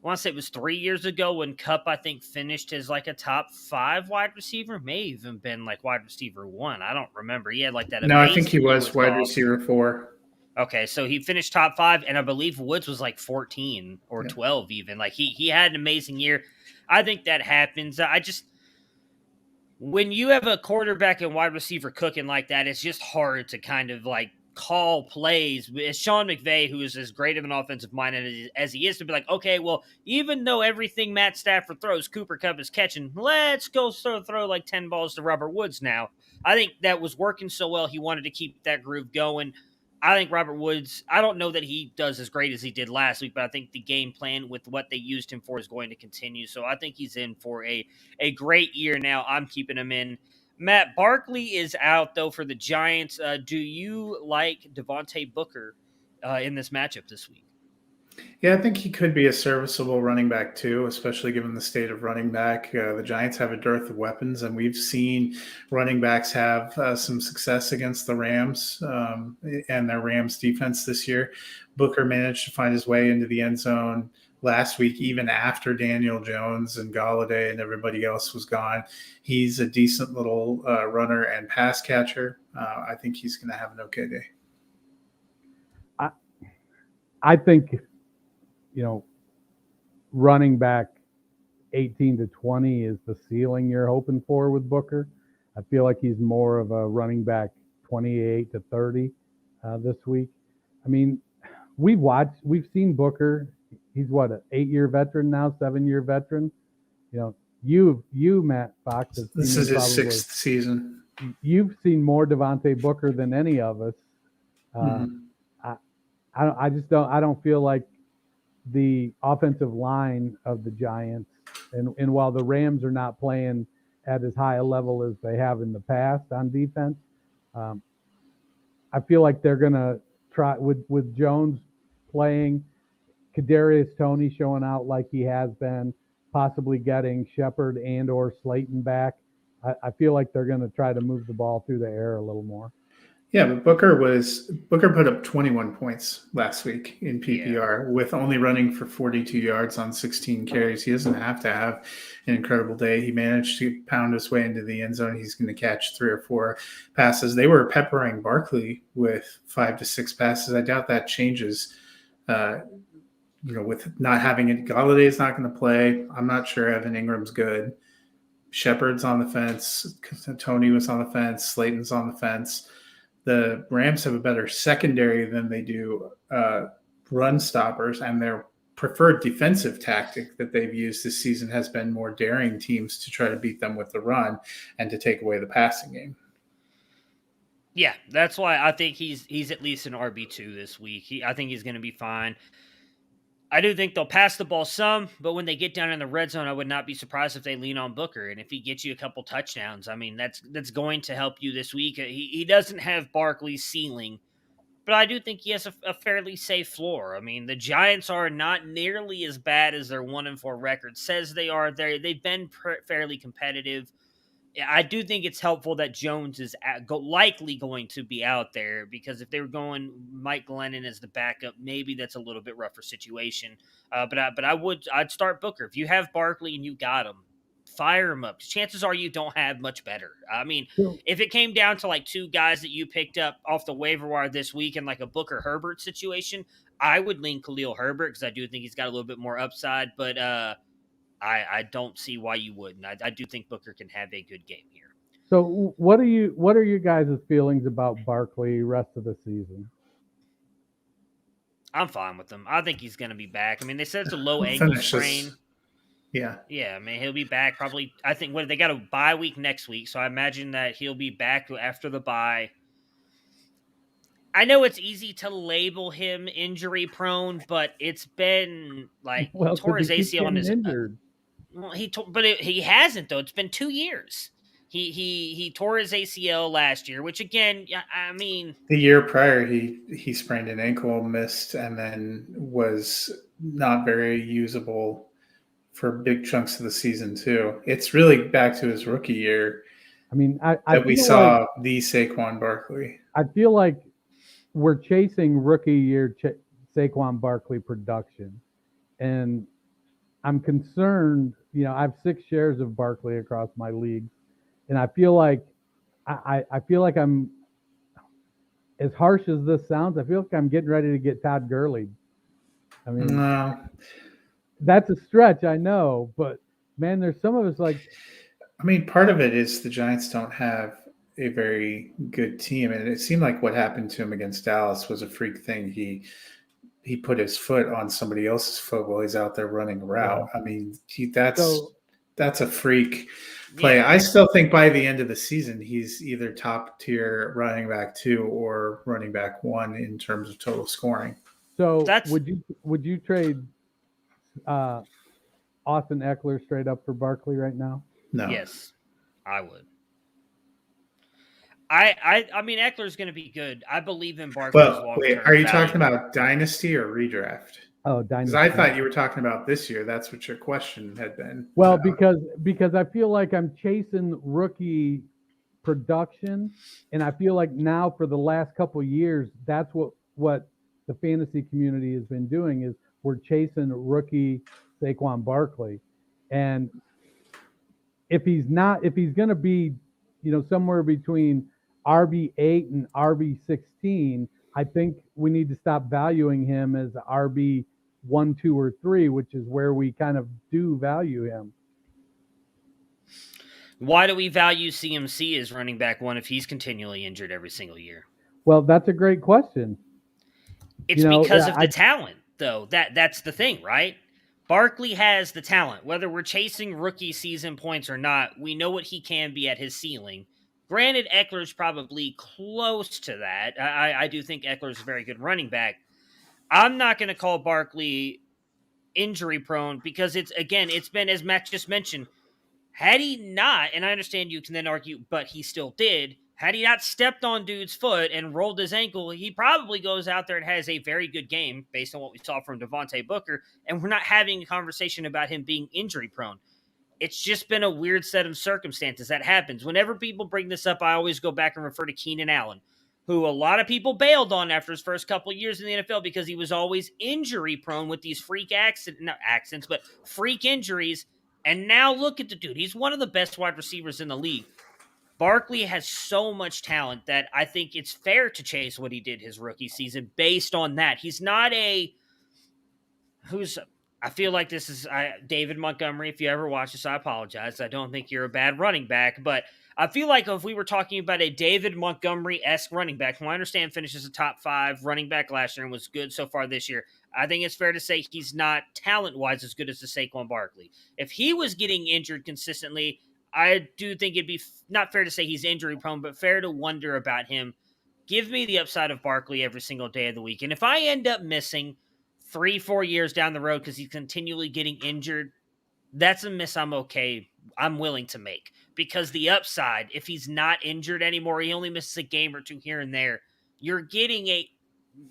want to say it was 3 years ago when Kupp, I think, finished as like a top 5 wide receiver. May even been like wide receiver 1. I don't remember. He had like that. No, I think he was wide receiver 4. Okay, so he finished top 5, and I believe Woods was like 14 or 12 even. Like he had an amazing year. I think that happens. When you have a quarterback and wide receiver cooking like that, it's just hard to kind of like call plays. It's Sean McVay, who is as great of an offensive mind as he is, to be like, okay, well, even though everything Matt Stafford throws, Cooper Kupp is catching, let's go throw like 10 balls to Robert Woods now. I think that was working so well, he wanted to keep that groove going. I think Robert Woods, I don't know that he does as great as he did last week, but I think the game plan with what they used him for is going to continue. So I think he's in for a great year now. I'm keeping him in. Matt, Barkley is out, though, for the Giants. Do you like Devontae Booker in this matchup this week? Yeah, I think he could be a serviceable running back too, especially given the state of running back. The Giants have a dearth of weapons, and we've seen running backs have some success against the Rams and their Rams defense this year. Booker managed to find his way into the end zone last week, even after Daniel Jones and Golladay and everybody else was gone. He's a decent little runner and pass catcher. I think he's going to have an okay day. I think, running back 18 to 20 is the ceiling you're hoping for with Booker. I feel like he's more of a running back 28 to 30 this week. I mean, we've seen Booker. He's what, an 8-year veteran now, 7-year veteran. You Matt Fox. This is his 6th season. You've seen more Devontae Booker than any of us. I don't feel like the offensive line of the Giants, and while the Rams are not playing at as high a level as they have in the past on defense, I feel like they're going to try with Jones playing, Kadarius Toney showing out like he has been, possibly getting Shepard and or Slayton back. I feel like they're going to try to move the ball through the air a little more. Yeah, but Booker put up 21 points last week in PPR with only running for 42 yards on 16 carries. He doesn't have to have an incredible day. He managed to pound his way into the end zone. He's going to catch 3 or 4 passes. They were peppering Barkley with 5 to 6 passes. I doubt that changes. With not having it, Galladay's not going to play. I'm not sure Evan Ingram's good. Shepard's on the fence. Toney was on the fence. Slayton's on the fence. The Rams have a better secondary than they do run stoppers, and their preferred defensive tactic that they've used this season has been more daring teams to try to beat them with the run and to take away the passing game. Yeah, that's why I think he's at least an RB2 this week. I think he's going to be fine. I do think they'll pass the ball some, but when they get down in the red zone, I would not be surprised if they lean on Booker. And if he gets you a couple touchdowns, I mean, that's going to help you this week. He doesn't have Barkley's ceiling, but I do think he has a fairly safe floor. I mean, the Giants are not nearly as bad as their 1-4 record says they are. They've been fairly competitive. I do think it's helpful that Jones is likely going to be out there, because if they were going Mike Glennon as the backup, maybe that's a little bit rougher situation. I'd start Booker. If you have Barkley and you got him, fire him up. Chances are you don't have much better. I mean, if it came down to like two guys that you picked up off the waiver wire this week in like a Booker Herbert situation, I would lean Khalil Herbert because I do think he's got a little bit more upside, but I don't see why you wouldn't. I do think Booker can have a good game here. So what are you guys' feelings about Barkley rest of the season? I'm fine with him. I think he's going to be back. I mean, they said it's a low ankle sprain. Yeah. Yeah, I mean, he'll be back probably. I think they got a bye week next week, so I imagine that he'll be back after the bye. I know it's easy to label him injury prone, but it's been like he tore his ACL on his injured. Well, he hasn't though. It's been 2 years. He tore his ACL last year, which again, I mean, the year prior he sprained an ankle, missed, and then was not very usable for big chunks of the season too. It's really back to his rookie year. I mean, we saw like, the Saquon Barkley. I feel like we're chasing rookie year Saquon Barkley production, and I'm concerned. You know, I have 6 shares of Barkley across my leagues, and I feel like I feel like I'm, as harsh as this sounds, I feel like I'm getting ready to get Todd Gurley. I mean, no. That's a stretch, I know, but man, there's some of us like. I mean, part of it is the Giants don't have a very good team, and it seemed like what happened to him against Dallas was a freak thing. He put his foot on somebody else's foot while he's out there running a route. I mean, that's a freak play. Yeah. I still think by the end of the season, he's either top tier running back 2 or running back 1 in terms of total scoring. So would you trade Austin Eckler straight up for Barkley right now? No. Yes, I would. I mean, Eckler's going to be good. I believe in Barkley's long-term wait, are you value. talking about dynasty or redraft? Oh, dynasty. Because I thought you were talking about this year. That's what your question had been. Well, because I feel like I'm chasing rookie production, and I feel like now for the last couple of years, that's what the fantasy community has been doing is we're chasing rookie Saquon Barkley, and if he's going to be, you know, somewhere between RB8 and RB16, I think we need to stop valuing him as RB1, 2, or 3, which is where we kind of do value him. Why do we value CMC as running back 1 if he's continually injured every single year? Well, that's a great question. It's because of the talent, though. That's the thing, right? Barkley has the talent. Whether we're chasing rookie season points or not, we know what he can be at his ceiling. Granted, Eckler's probably close to that. I do think Eckler's a very good running back. I'm not going to call Barkley injury prone because it's been, as Matt just mentioned, had he not, and I understand you can then argue, but he still did, had he not stepped on dude's foot and rolled his ankle, he probably goes out there and has a very good game based on what we saw from Devontae Booker, and we're not having a conversation about him being injury prone. It's just been a weird set of circumstances that happens. Whenever people bring this up, I always go back and refer to Keenan Allen, who a lot of people bailed on after his first couple of years in the NFL because he was always injury prone with these freak freak injuries. And now look at the dude. He's one of the best wide receivers in the league. Barkley has so much talent that I think it's fair to chase what he did his rookie season based on that. He's not I feel like this is David Montgomery. If you ever watch this, I apologize. I don't think you're a bad running back, but I feel like if we were talking about a David Montgomery-esque running back, who I understand finishes a top 5 running back last year and was good so far this year, I think it's fair to say he's not talent-wise as good as the Saquon Barkley. If he was getting injured consistently, I do think it'd be not fair to say he's injury-prone, but fair to wonder about him. Give me the upside of Barkley every single day of the week. And if I end up missing 3-4 years down the road because he's continually getting injured, that's a miss I'm willing to make. Because the upside, if he's not injured anymore, he only misses a game or 2 here and there, you're getting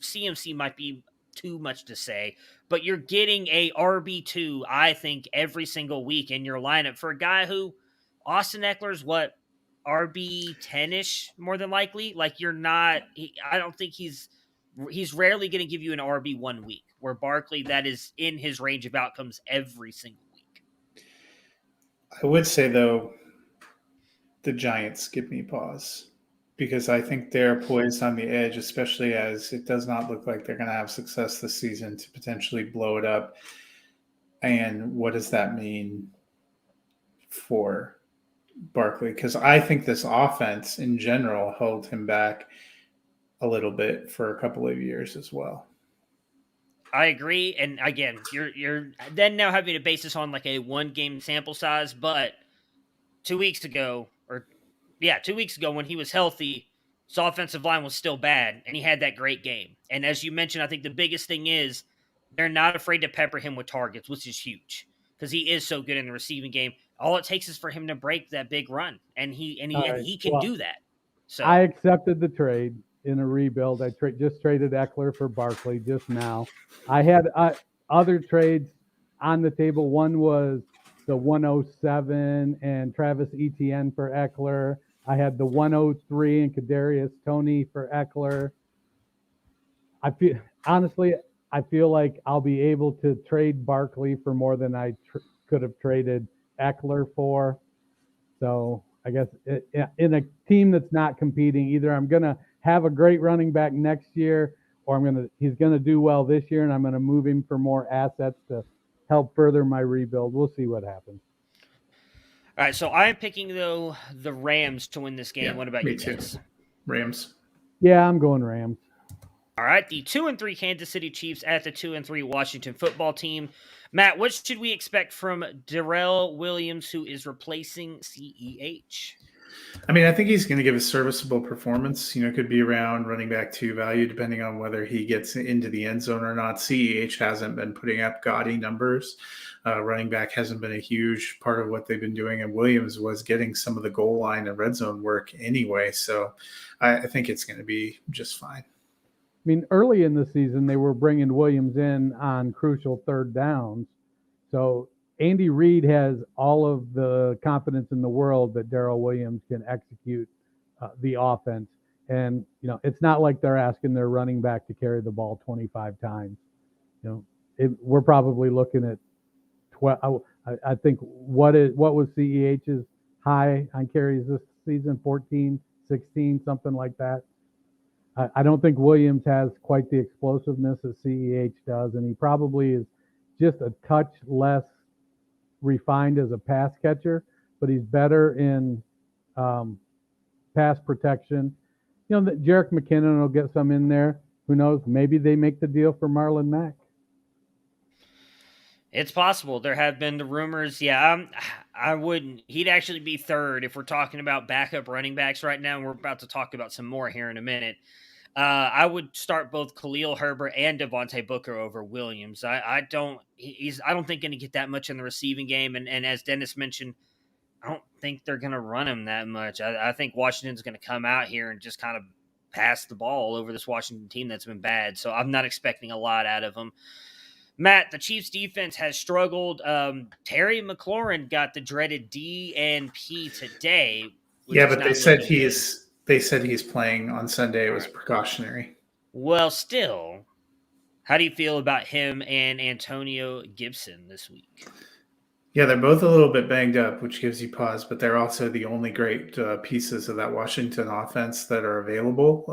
CMC might be too much to say, but you're getting a RB2, I think, every single week in your lineup for a guy who Austin Eckler's what, RB 10-ish more than likely. Like I don't think he's rarely going to give you an RB 1 week. Where Barkley, that is in his range of outcomes every single week. I would say though, the Giants give me pause because I think they're poised on the edge, especially as it does not look like they're going to have success this season to potentially blow it up. And what does that mean for Barkley? Because I think this offense in general held him back a little bit for a couple of years as well. I agree, and again, you're then now having to base this on like a 1-game sample size, but 2 weeks ago, 2 weeks ago when he was healthy, his offensive line was still bad, and he had that great game. And as you mentioned, I think the biggest thing is they're not afraid to pepper him with targets, which is huge because he is so good in the receiving game. All it takes is for him to break that big run, and he can do that. So I accepted the trade in a rebuild. I just traded Eckler for Barkley just now. I had other trades on the table. One was the 107 and Travis Etienne for Eckler. I had the 103 and Kadarius Toney for Eckler. I feel like I'll be able to trade Barkley for more than I could have traded Eckler for. So I guess in a team that's not competing, either I'm going to have a great running back next year, or he's going to do well this year, and I'm going to move him for more assets to help further my rebuild. We'll see what happens. All right, so I'm picking, though, the Rams to win this game. Yeah, what about me you guys? too. Rams. Yeah, I'm going Rams. All right, the 2-3 Kansas City Chiefs at the 2-3 Washington football team. Matt, what should we expect from Darrell Williams, who is replacing CEH? I mean, I think he's going to give a serviceable performance. Could be around running back 2 value, depending on whether he gets into the end zone or not. CEH hasn't been putting up gaudy numbers. Running back hasn't been a huge part of what they've been doing, and Williams was getting some of the goal line and red zone work anyway. So I think it's going to be just fine. I mean, early in the season, they were bringing Williams in on crucial third downs. So Andy Reid has all of the confidence in the world that Darrell Williams can execute the offense. And, it's not like they're asking their running back to carry the ball 25 times. We're probably looking at 12. I think what was CEH's high on carries this season? 14, 16, something like that. I don't think Williams has quite the explosiveness that CEH does, and he probably is just a touch less refined as a pass catcher, but he's better in pass protection. That Jerick McKinnon will get some in there. Who knows? Maybe they make the deal for Marlon Mack. It's possible. There have been the rumors. Yeah, I wouldn't. He'd actually be third if we're talking about backup running backs right now, and we're about to talk about some more here in a minute. I would start both Khalil Herbert and Devontae Booker over Williams. I don't think going to get that much in the receiving game, and as Dennis mentioned, I don't think they're going to run him that much. I think Washington's going to come out here and just kind of pass the ball over this Washington team that's been bad. So I'm not expecting a lot out of them. Matt, the Chiefs defense has struggled. Terry McLaurin got the dreaded DNP today. Yeah, but they said he's playing on Sunday. It was precautionary. Well, still, how do you feel about him and Antonio Gibson this week? Yeah, they're both a little bit banged up, which gives you pause, but they're also the only great pieces of that Washington offense that are available.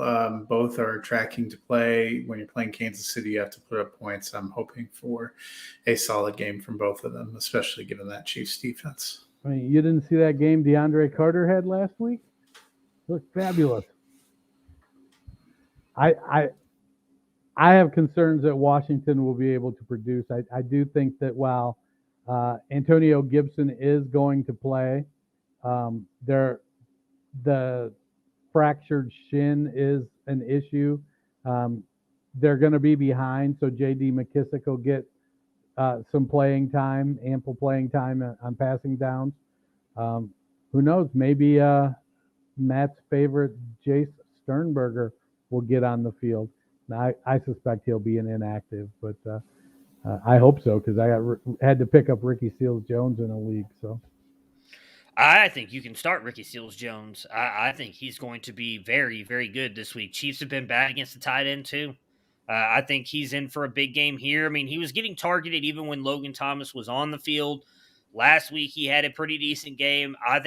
Both are tracking to play. When you're playing Kansas City, you have to put up points. I'm hoping for a solid game from both of them, especially given that Chiefs defense. I mean, you didn't see that game DeAndre Carter had last week? It looked fabulous. I have concerns that Washington will be able to produce. I do think that while Antonio Gibson is going to play, the fractured shin is an issue. They're going to be behind, so J.D. McKissick will get some playing time, ample playing time on passing downs. Who knows? Maybe Matt's favorite, Jace Sternberger, will get on the field. Now, I suspect he'll be an inactive, but I hope so because I had to pick up Ricky Seals-Jones in a league. So I think you can start Ricky Seals-Jones. I think he's going to be very, very good this week. Chiefs have been bad against the tight end, too. I think he's in for a big game here. I mean, he was getting targeted even when Logan Thomas was on the field. Last week, he had a pretty decent game. I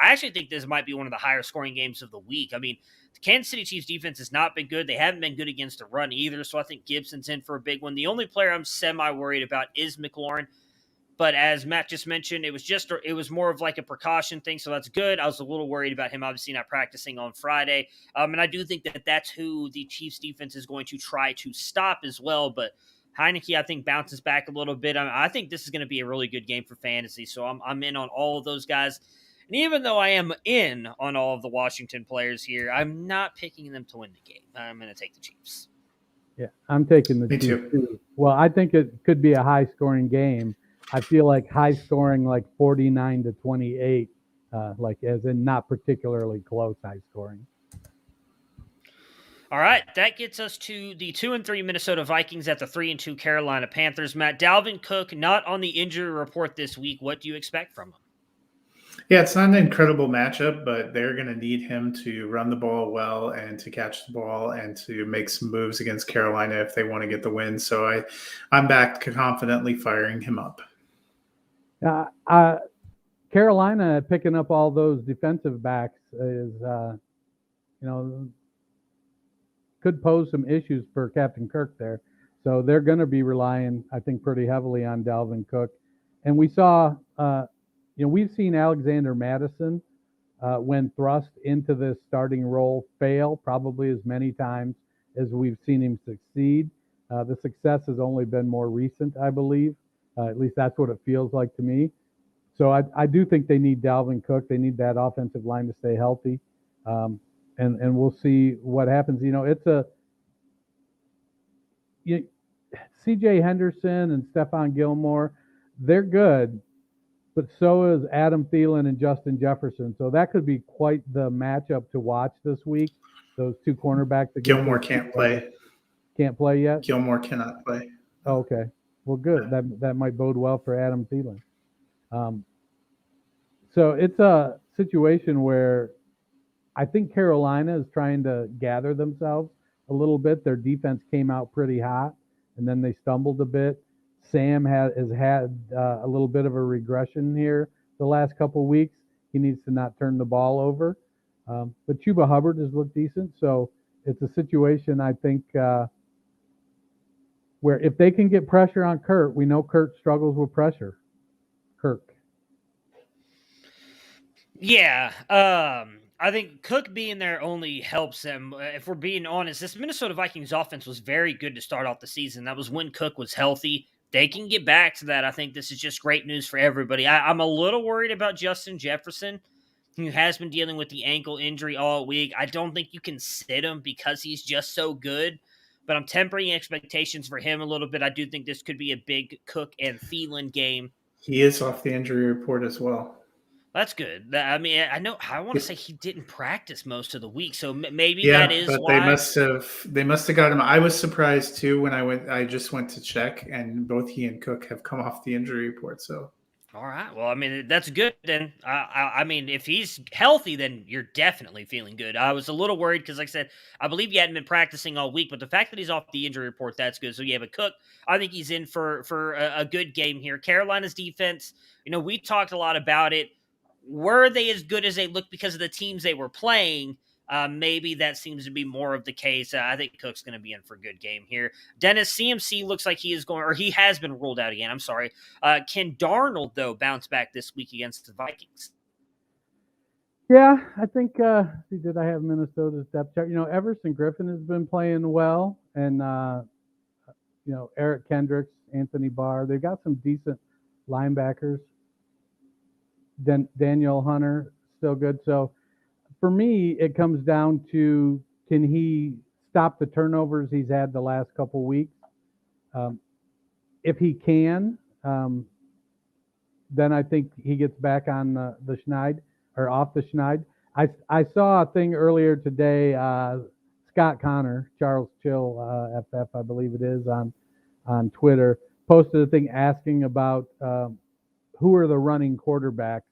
actually think this might be one of the higher scoring games of the week. I mean, the Kansas City Chiefs defense has not been good. They haven't been good against the run either, so I think Gibson's in for a big one. The only player I'm semi-worried about is McLaurin. But as Matt just mentioned, it was more of like a precaution thing, so that's good. I was a little worried about him obviously not practicing on Friday, and I do think that that's who the Chiefs defense is going to try to stop as well. But Heineke, I think, bounces back a little bit. I think this is going to be a really good game for fantasy, so I'm in on all of those guys. And even though I am in on all of the Washington players here, I'm not picking them to win the game. I'm going to take the Chiefs. Yeah, I'm taking the Chiefs too. Well, I think it could be a high-scoring game. I feel like high scoring, like 49-28, like as in not particularly close high scoring. All right, that gets us to the 2-3 Minnesota Vikings at the 3-2 Carolina Panthers. Matt, Dalvin Cook not on the injury report this week. What do you expect from him? Yeah, it's not an incredible matchup, but they're going to need him to run the ball well and to catch the ball and to make some moves against Carolina if they want to get the win. So I'm back confidently firing him up. Carolina picking up all those defensive backs is, could pose some issues for Captain Kirk there. So they're going to be relying, I think, pretty heavily on Dalvin Cook. And we saw, we've seen Alexander Mattison, when thrust into this starting role, fail probably as many times as we've seen him succeed. The success has only been more recent, I believe. At least that's what it feels like to me. So I do think they need Dalvin Cook. They need that offensive line to stay healthy. And we'll see what happens. C.J. Henderson and Stephon Gilmore, they're good, but so is Adam Thielen and Justin Jefferson. So that could be quite the matchup to watch this week. Those two cornerbacks. Gilmore can't play. Can't play yet? Gilmore cannot play. Oh, okay. Well, good. That might bode well for Adam Thielen. So it's a situation where I think Carolina is trying to gather themselves a little bit. Their defense came out pretty hot, and then they stumbled a bit. Sam has had a little bit of a regression here the last couple of weeks. He needs to not turn the ball over. But Chuba Hubbard has looked decent. So it's a situation, I think, where if they can get pressure on Kurt, we know Kurt struggles with pressure. Kirk. Yeah, I think Cook being there only helps them. If we're being honest, this Minnesota Vikings offense was very good to start off the season. That was when Cook was healthy. They can get back to that. I think this is just great news for everybody. I'm a little worried about Justin Jefferson, who has been dealing with the ankle injury all week. I don't think you can sit him because he's just so good. But I'm tempering expectations for him a little bit. I do think this could be a big Cook and Thielen game. He is off the injury report as well. That's good. I mean, I want to say he didn't practice most of the week, so maybe that is but why. They must have got him. I was surprised too when I just went to check, and both he and Cook have come off the injury report. So. All right. Well, I mean, that's good then. I mean, if he's healthy, then you're definitely feeling good. I was a little worried because, like I said, I believe he hadn't been practicing all week, but the fact that he's off the injury report, that's good. So, yeah, but Cook, I think he's in for a good game here. Carolina's defense, we talked a lot about it. Were they as good as they looked because of the teams they were playing? Maybe that seems to be more of the case. I think Cook's going to be in for a good game here. Dennis, CMC looks like he has been ruled out again. I'm sorry. Can Darnold, though, bounce back this week against the Vikings? Yeah, I think, did I have Minnesota's depth chart? Everson Griffin has been playing well, and, Eric Kendricks, Anthony Barr. They've got some decent linebackers. Daniel Hunter, still good. So, for me, it comes down to, can he stop the turnovers he's had the last couple weeks? If he can, then I think he gets back on the Schneid or off the Schneid. I saw a thing earlier today. Scott Connor, Charles Chill, FF, I believe it is, on Twitter, posted a thing asking about who are the running quarterbacks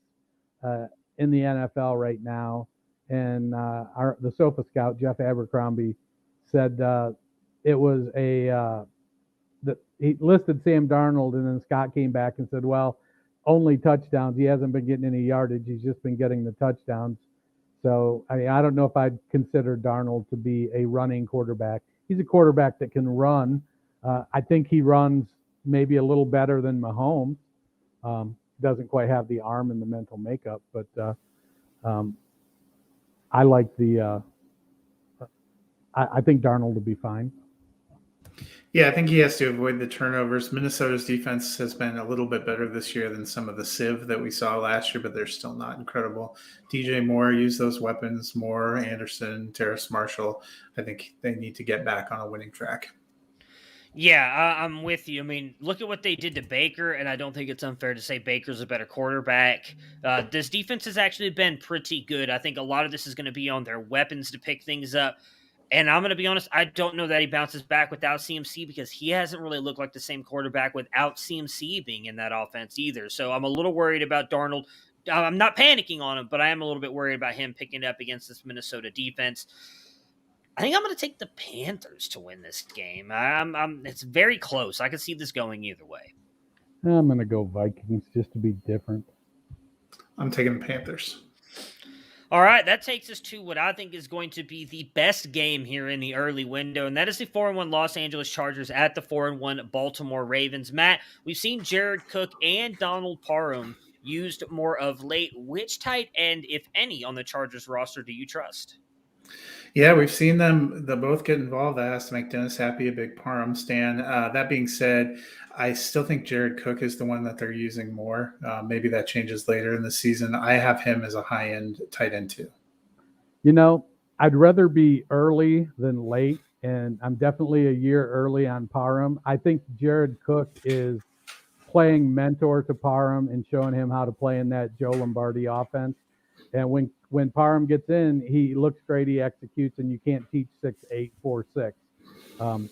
in the NFL right now. And the Sofa Scout, Jeff Abercrombie, said it was that he listed Sam Darnold, and then Scott came back and said, well, only touchdowns. He hasn't been getting any yardage. He's just been getting the touchdowns. So, I mean, I don't know if I'd consider Darnold to be a running quarterback. He's a quarterback that can run. I think he runs maybe a little better than Mahomes. Doesn't quite have the arm and the mental makeup, but I like I think Darnold will be fine. Yeah, I think he has to avoid the turnovers. Minnesota's defense has been a little bit better this year than some of the sieve that we saw last year, but they're still not incredible. DJ Moore used those weapons more. Anderson, Terrace Marshall. I think they need to get back on a winning track. Yeah, I'm with you. I mean, look at what they did to Baker, and I don't think it's unfair to say Baker's a better quarterback. This defense has actually been pretty good. I think a lot of this is going to be on their weapons to pick things up. And I'm going to be honest, I don't know that he bounces back without CMC because he hasn't really looked like the same quarterback without CMC being in that offense either. So I'm a little worried about Darnold. I'm not panicking on him, but I am a little bit worried about him picking it up against this Minnesota defense. I think I'm going to take the Panthers to win this game. It's very close. I can see this going either way. I'm going to go Vikings just to be different. I'm taking the Panthers. All right, that takes us to what I think is going to be the best game here in the early window, and that is the 4-1 Los Angeles Chargers at the 4-1 Baltimore Ravens. Matt, we've seen Jared Cook and Donald Parham used more of late. Which tight end, if any, on the Chargers roster do you trust? Yeah, we've seen them both get involved. That has to make Dennis happy, a big Parham stan. That being said, I still think Jared Cook is the one that they're using more. Maybe that changes later in the season. I have him as a high-end tight end too. You know, I'd rather be early than late, and I'm definitely a year early on Parham. I think Jared Cook is playing mentor to Parham and showing him how to play in that Joe Lombardi offense. And when Parham gets in, he looks great, he executes, and you can't teach 6'8", 4'6".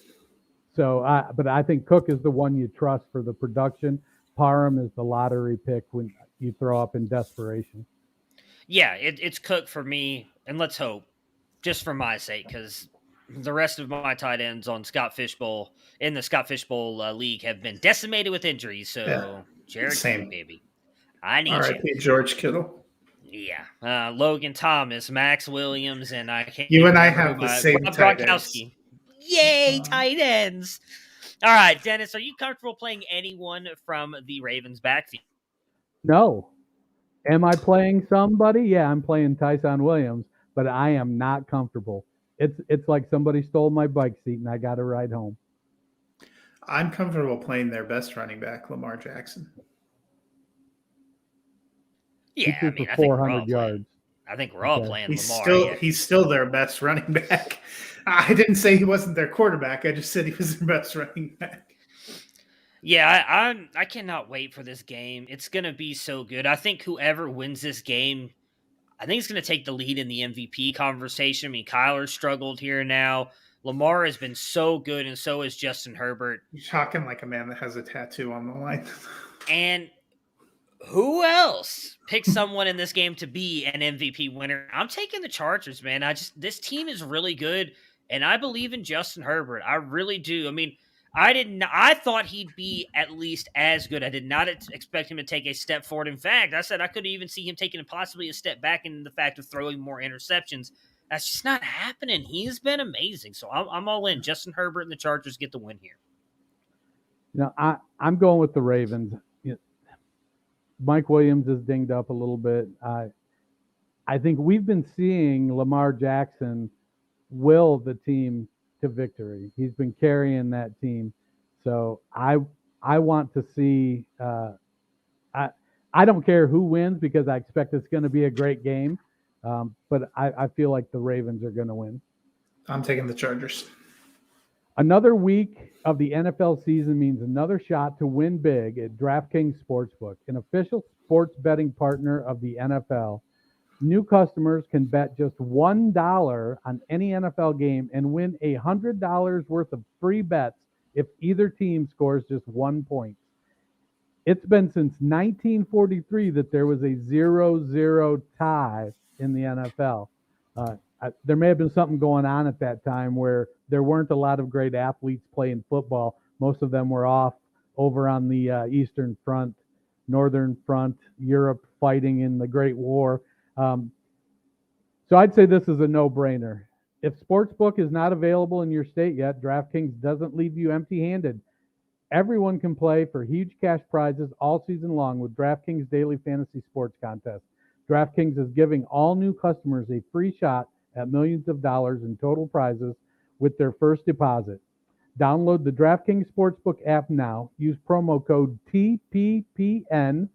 But I think Cook is the one you trust for the production. Parham is the lottery pick when you throw up in desperation. Yeah, it's Cook for me, and let's hope, just for my sake, because the rest of my tight ends on Scott Fishbowl in the Scott Fishbowl league have been decimated with injuries. So Yeah, Jared same. Cook, baby, I need R.I.P. you. George Kittle. Yeah, Logan Thomas, Max Williams, and I can't. You and I have the same Rob tight ends. Gronkowski. Yay, tight ends! All right, Dennis, are you comfortable playing anyone from the Ravens backfield? No. Am I playing somebody? Yeah, I'm playing Tyson Williams, but I am not comfortable. It's like somebody stole my bike seat and I got to ride home. I'm comfortable playing their best running back, Lamar Jackson. Yeah, I mean, for 400 yards. I think we're all playing Lamar. He's still their best running back. I didn't say he wasn't their quarterback. I just said he was their best running back. Yeah, I cannot wait for this game. It's going to be so good. I think whoever wins this game, I think it's going to take the lead in the MVP conversation. I mean, Kyler struggled here now. Lamar has been so good, and so is Justin Herbert. You're talking like a man that has a tattoo on the line. And who else picks someone in this game to be an MVP winner? I'm taking the Chargers, man. This team is really good, and I believe in Justin Herbert. I really do. I mean, I thought he'd be at least as good. I did not expect him to take a step forward. In fact, I said I could even see him taking possibly a step back in the fact of throwing more interceptions. That's just not happening. He's been amazing. So I'm all in. Justin Herbert and the Chargers get the win here. You know, I'm going with the Ravens. Mike Williams is dinged up a little bit. I think we've been seeing Lamar Jackson will the team to victory. He's been carrying that team. So I want to see I don't care who wins because I expect it's going to be a great game. But I feel like the Ravens are going to win. I'm taking the Chargers. Another week of the NFL season means another shot to win big at DraftKings Sportsbook, an official sports betting partner of the NFL. New customers can bet just $1 on any NFL game and win $100 worth of free bets if either team scores just 1 point. It's been since 1943 that there was a 0-0 tie in the NFL. There may have been something going on at that time where there weren't a lot of great athletes playing football. Most of them were off over on the Eastern Front, Northern Front, Europe, fighting in the Great War. So I'd say this is a no-brainer. If Sportsbook is not available in your state yet, DraftKings doesn't leave you empty-handed. Everyone can play for huge cash prizes all season long with DraftKings Daily Fantasy Sports Contest. DraftKings is giving all new customers a free shot at millions of dollars in total prizes with their first deposit. Download the DraftKings Sportsbook app now. Use promo code TPPN.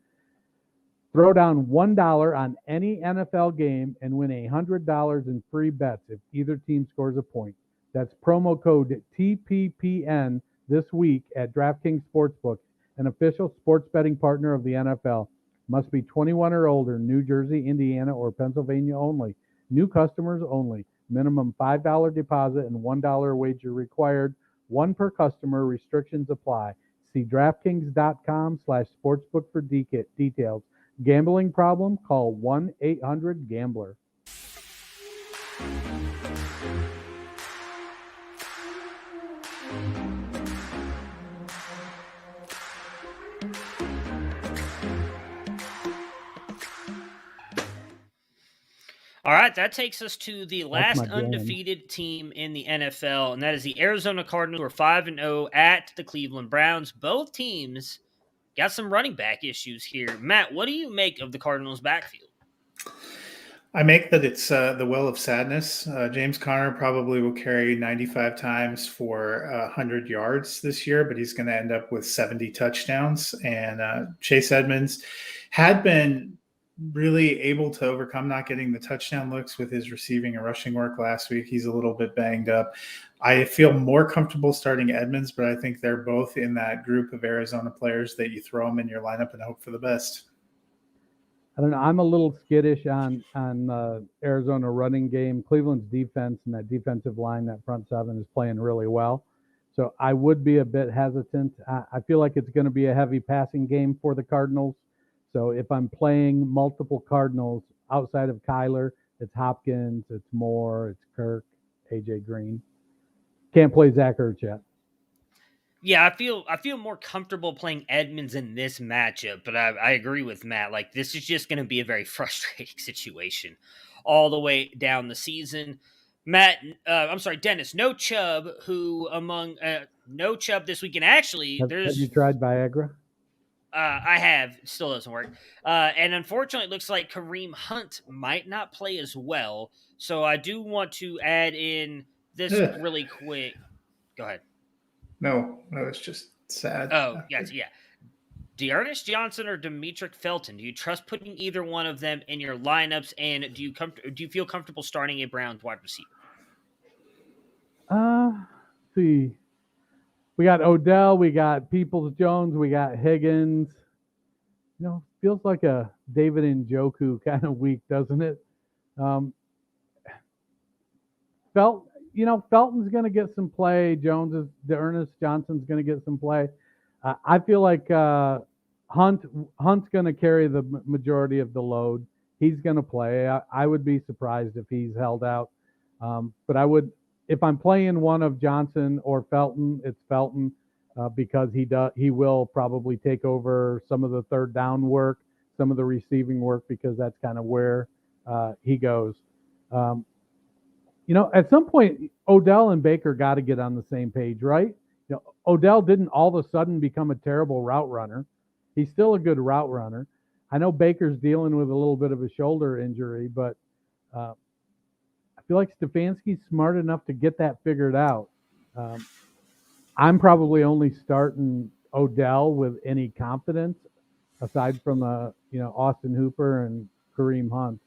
Throw down $1 on any NFL game and win $100 in free bets if either team scores a point. That's promo code TPPN this week at DraftKings Sportsbook, an official sports betting partner of the NFL. Must be 21 or older, New Jersey, Indiana, or Pennsylvania only. New customers only. Minimum $5 deposit and $1 wager required. One per customer. Restrictions apply. See DraftKings.com/sportsbook for details. Gambling problem? Call 1-800-GAMBLER. All right, that takes us to the last my jam. undefeated team in the NFL, and that is the Arizona Cardinals, who are 5-0 at the Cleveland Browns. Both teams got some running back issues here. Matt, what do you make of the Cardinals' backfield? I make that it's the well of sadness. James Conner probably will carry 95 times for 100 yards this year, but he's going to end up with 70 touchdowns. And Chase Edmonds had been really able to overcome not getting the touchdown looks with his receiving and rushing work last week. He's a little bit banged up. I feel more comfortable starting Edmonds, but I think they're both in that group of Arizona players that you throw them in your lineup and hope for the best. I don't know. I'm a little skittish on Arizona running game. Cleveland's defense and that defensive line, that front seven, is playing really well. So I would be a bit hesitant. I feel like it's going to be a heavy passing game for the Cardinals. So if I'm playing multiple Cardinals outside of Kyler, it's Hopkins, it's Moore, it's Kirk, AJ Green. Can't play Zach Ertz yet. Yeah, I feel more comfortable playing Edmonds in this matchup, but I agree with Matt. Like, this is just going to be a very frustrating situation all the way down the season. Dennis, no Chubb, who among no Chubb this weekend. Actually, Have you tried Viagra? I have. It still doesn't work. And unfortunately, it looks like Kareem Hunt might not play as well. So I do want to add in this really quick. Go ahead. No, it's just sad. Oh, yes, yeah. Dearness Johnson or Demetric Felton? Do you trust putting either one of them in your lineups? And do you feel comfortable starting a Browns wide receiver? See. We got Odell, we got Peoples-Jones, we got Higgins. Feels like a David Njoku kind of week, doesn't it? Felton's going to get some play. Dearness Johnson's going to get some play. I feel like Hunt's going to carry the majority of the load. He's going to play. I would be surprised if he's held out. But if I'm playing one of Johnson or Felton, it's Felton because he will probably take over some of the third down work, some of the receiving work, because that's kind of where he goes. At some point, Odell and Baker got to get on the same page, right? Odell didn't all of a sudden become a terrible route runner. He's still a good route runner. I know Baker's dealing with a little bit of a shoulder injury, but I feel like Stefanski's smart enough to get that figured out. I'm probably only starting Odell with any confidence, aside from Austin Hooper and Kareem Hunt.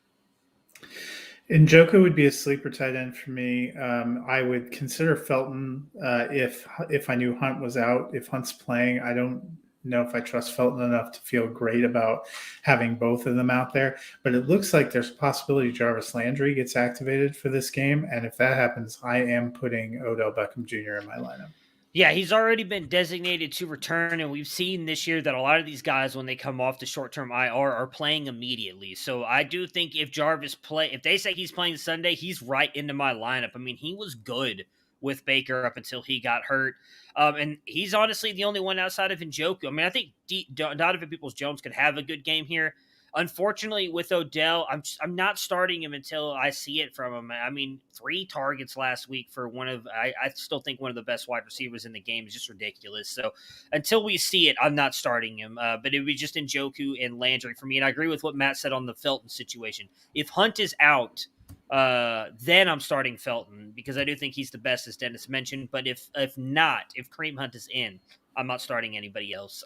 Njoku would be a sleeper tight end for me. I would consider Felton if I knew Hunt was out. If Hunt's playing, I don't know if I trust Felton enough to feel great about having both of them out there. But it looks like there's a possibility Jarvis Landry gets activated for this game. And if that happens, I am putting Odell Beckham Jr. in my lineup. Yeah, he's already been designated to return, and we've seen this year that a lot of these guys, when they come off the short-term IR, are playing immediately. So I do think if if they say he's playing Sunday, he's right into my lineup. I mean, he was good with Baker up until he got hurt, and he's honestly the only one outside of Njoku. I mean, I think Donovan Peoples-Jones could have a good game here. Unfortunately, with Odell, I'm not starting him until I see it from him. I mean, 3 targets last week for I still think one of the best wide receivers in the game is just ridiculous. So until we see it, I'm not starting him. But it would be just Njoku and Landry for me. And I agree with what Matt said on the Felton situation. If Hunt is out, then I'm starting Felton because I do think he's the best, as Dennis mentioned. But if not, if Kareem Hunt is in, I'm not starting anybody else.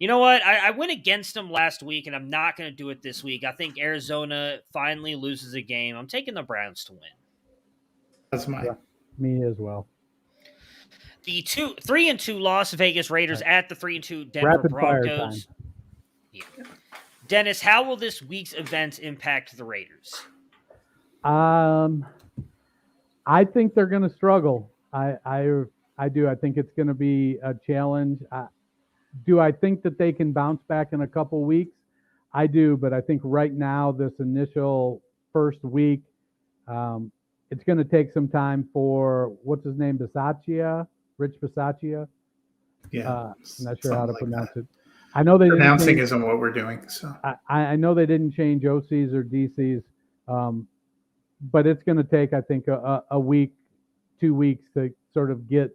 You know what? I went against them last week, and I'm not going to do it this week. I think Arizona finally loses a game. I'm taking the Browns to win. That's mine. Yeah, me as well. The 3-2 Las Vegas Raiders at the 3-2 Denver Rapid Broncos. Fire Yeah. Dennis, how will this week's events impact the Raiders? I think they're going to struggle. I do. I think it's going to be a challenge. Do I think that they can bounce back in a couple weeks? I do, but I think right now, this initial first week, it's going to take some time for, what's his name, Rich Bisaccia? Yeah. I'm not sure how to pronounce that. it. I know they Pronouncing isn't what we're doing. So I know they didn't change OCs or DCs, but it's going to take, I think, a week, 2 weeks to sort of get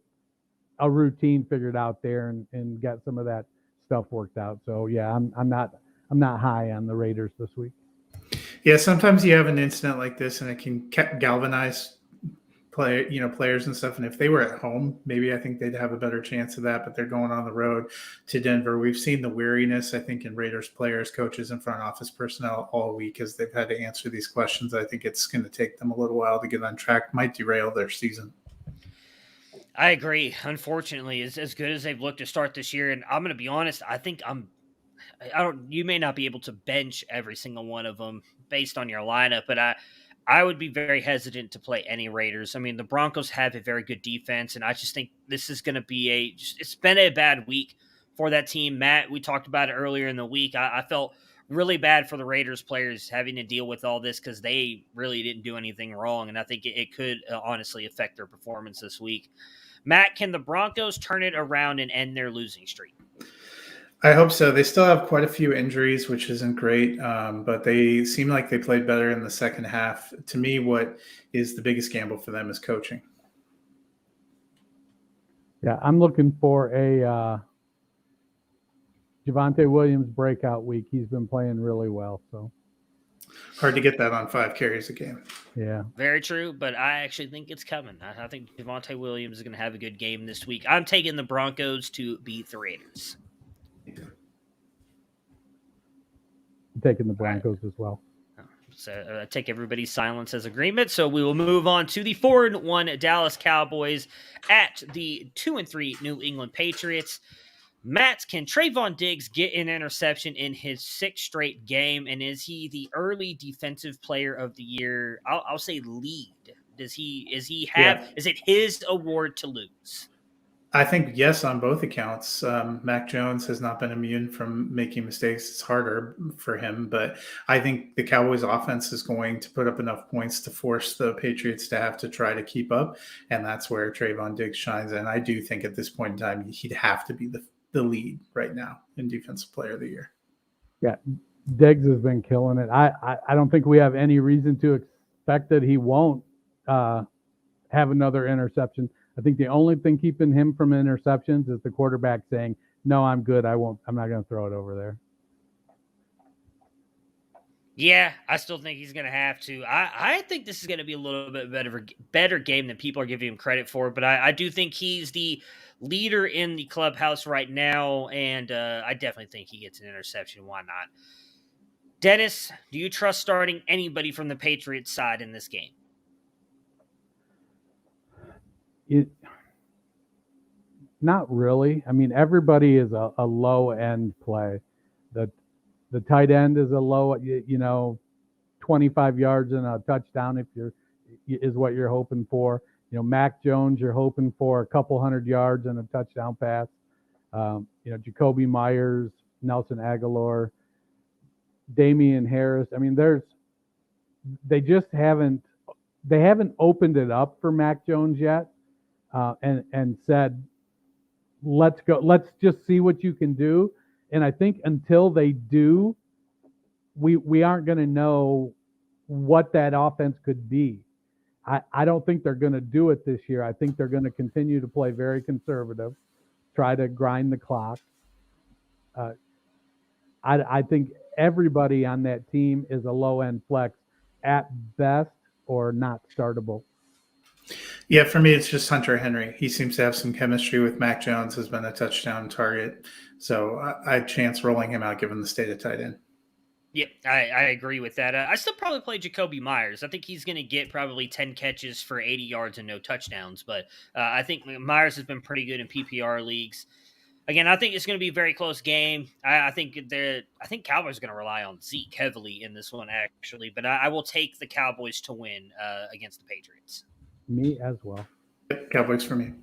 a routine figured out there and get some of that stuff worked out. So yeah, I'm not high on the Raiders this week. Yeah, sometimes you have an incident like this and it can galvanize players and stuff. And if they were at home, maybe I think they'd have a better chance of that, but they're going on the road to Denver. We've seen the weariness, I think, in Raiders players, coaches, and front office personnel all week as they've had to answer these questions. I think it's going to take them a little while to get on track. Might derail their season. I agree. Unfortunately, as good as they've looked to start this year, and I'm going to be honest, I think you may not be able to bench every single one of them based on your lineup, but I would be very hesitant to play any Raiders. I mean, the Broncos have a very good defense, and I just think this is going to be it's been a bad week for that team. Matt, we talked about it earlier in the week. I felt really bad for the Raiders players having to deal with all this because they really didn't do anything wrong, and I think it could honestly affect their performance this week. Matt, can the Broncos turn it around and end their losing streak? I hope so. They still have quite a few injuries, which isn't great, but they seem like they played better in the second half. To me, what is the biggest gamble for them is coaching. Yeah, I'm looking for a Javonte Williams breakout week. He's been playing really well. So hard to get that on 5 carries a game. Yeah. Very true, but I actually think it's coming. I think Javonte Williams is going to have a good game this week. I'm taking the Broncos to beat the Raiders. I'm taking the Broncos as well. So I take everybody's silence as agreement. So we will move on to the 4-1 Dallas Cowboys at the 2-3 New England Patriots. Matt, can Trayvon Diggs get an interception in his 6th straight game? And is he the early defensive player of the year? I'll say lead. Is it his award to lose? I think yes on both accounts. Mac Jones has not been immune from making mistakes. It's harder for him, but I think the Cowboys offense is going to put up enough points to force the Patriots to have to try to keep up. And that's where Trayvon Diggs shines. And I do think at this point in time, he'd have to be the lead right now in Defensive Player of the Year. Yeah, Diggs has been killing it. I don't think we have any reason to expect that he won't have another interception. I think the only thing keeping him from interceptions is the quarterback saying, "No, I'm good. I'm not going to throw it over there." Yeah, I still think he's going to have to. I think this is going to be a little bit better game than people are giving him credit for, but I do think he's the leader in the clubhouse right now, and I definitely think he gets an interception. Why not? Dennis, do you trust starting anybody from the Patriots side in this game? Not really. I mean, everybody is a low-end play. The tight end is a low, 25 yards and a touchdown is what you're hoping for. Mac Jones, you're hoping for a couple hundred yards and a touchdown pass. Jacoby Myers, Nelson Aguilar, Damian Harris. I mean, they haven't opened it up for Mac Jones yet, and said, let's go, let's just see what you can do. And I think until they do, we aren't going to know what that offense could be. I don't think they're going to do it this year. I think they're going to continue to play very conservative, try to grind the clock. I think everybody on that team is a low-end flex at best or not startable. Yeah, for me, it's just Hunter Henry. He seems to have some chemistry with Mac Jones, has been a touchdown target. So I chance rolling him out given the state of tight end. Yeah, I agree with that. I still probably play Jacoby Myers. I think he's going to get probably 10 catches for 80 yards and no touchdowns. But I think Myers has been pretty good in PPR leagues. Again, I think it's going to be a very close game. I think Cowboys are going to rely on Zeke heavily in this one, actually. But I will take the Cowboys to win against the Patriots. Me as well. Yep, Cowboys for me.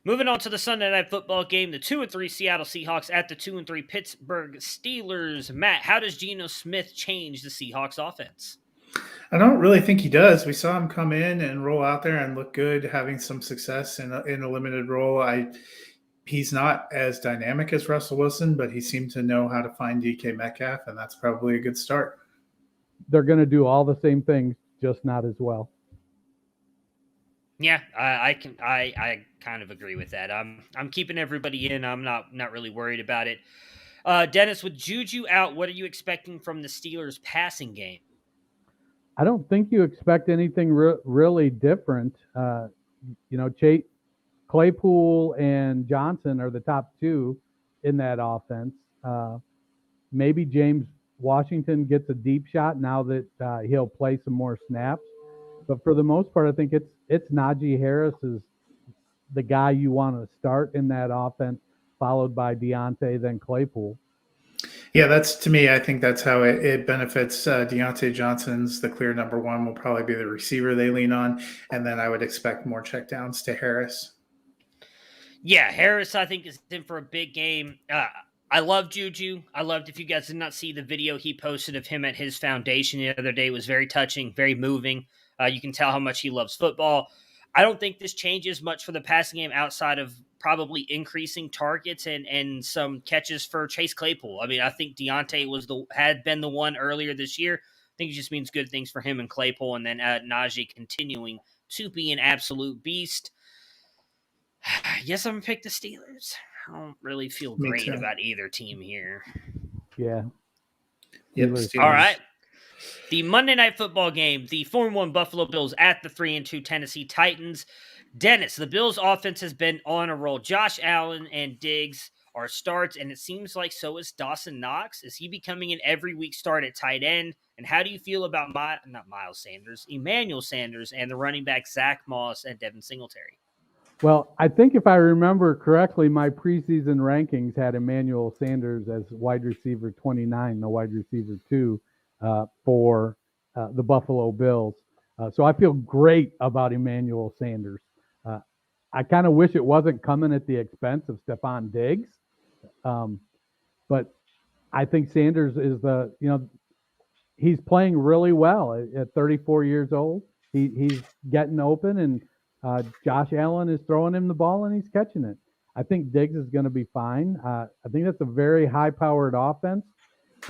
Moving on to the Sunday Night Football game, the 2-3 Seattle Seahawks at the 2-3 Pittsburgh Steelers. Matt, how does Geno Smith change the Seahawks offense? I don't really think he does. We saw him come in and roll out there and look good, having some success in a limited role. He's not as dynamic as Russell Wilson, but he seemed to know how to find DK Metcalf, and that's probably a good start. They're going to do all the same things, just not as well. Yeah, I kind of agree with that. I'm keeping everybody in. I'm not really worried about it. Dennis, with Juju out, what are you expecting from the Steelers' passing game? I don't think you expect anything really different. Claypool and Johnson are the top two in that offense. Maybe James Washington gets a deep shot now that he'll play some more snaps. But for the most part, I think it's Najee Harris is the guy you want to start in that offense, followed by Deontay, then Claypool. Yeah, I think that's how it benefits Deontay Johnson's the clear number one, will probably be the receiver they lean on. And then I would expect more checkdowns to Harris. Yeah, Harris, I think, is in for a big game. I love Juju. If you guys did not see the video he posted of him at his foundation the other day, it was very touching, very moving. You can tell how much he loves football. I don't think this changes much for the passing game outside of probably increasing targets and some catches for Chase Claypool. I mean, I think Deontay had been the one earlier this year. I think it just means good things for him and Claypool, and then Najee continuing to be an absolute beast. Yes, I'm going to pick the Steelers. I don't really feel great about either team here. Yeah. Yep, All right. The Monday Night Football game, the 4-1 Buffalo Bills at the 3-2 Tennessee Titans. Dennis, the Bills' offense has been on a roll. Josh Allen and Diggs are starts, and it seems like so is Dawson Knox. Is he becoming an every week start at tight end? And how do you feel about Emmanuel Sanders, and the running back Zach Moss and Devin Singletary? Well, I think if I remember correctly, my preseason rankings had Emmanuel Sanders as wide receiver 29, the wide receiver 2 for the Buffalo Bills. So I feel great about Emmanuel Sanders. I kind of wish it wasn't coming at the expense of Stephon Diggs. But I think Sanders is he's playing really well at 34 years old. He's getting open, and Josh Allen is throwing him the ball and he's catching it. I think Diggs is going to be fine. I think that's a very high-powered offense.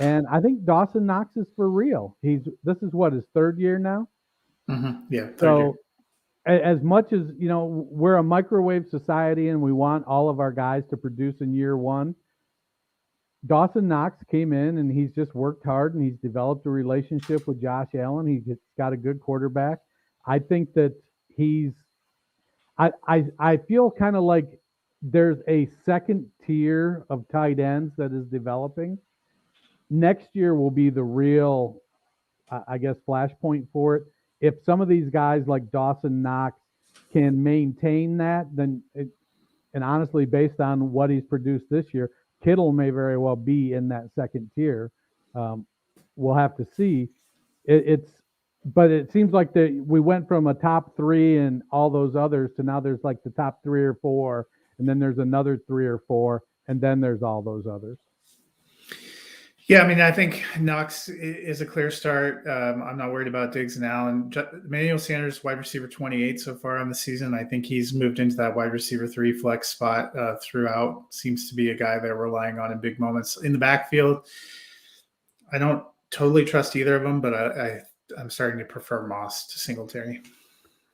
And I think Dawson Knox is for real. This is his third year now? Mm-hmm. Yeah, third year. As much as, we're a microwave society and we want all of our guys to produce in year one, Dawson Knox came in and he's just worked hard and he's developed a relationship with Josh Allen. He's got a good quarterback. I think that I feel kind of like there's a second tier of tight ends that is developing. Next year will be the real, flashpoint for it. If some of these guys like Dawson Knox can maintain that, then and honestly, based on what he's produced this year, Kittle may very well be in that second tier. We'll have to see. but it seems like we went from a top 3 and all those others to now there's like the top 3 or 4, and then there's another 3 or 4, and then there's all those others. Yeah, I mean, I think Knox is a clear start. I'm not worried about Diggs and Allen. Emmanuel Sanders, wide receiver 28 so far on the season. I think he's moved into that wide receiver 3 flex spot throughout. Seems to be a guy they're relying on in big moments. In the backfield, I don't totally trust either of them, but I'm starting to prefer Moss to Singletary.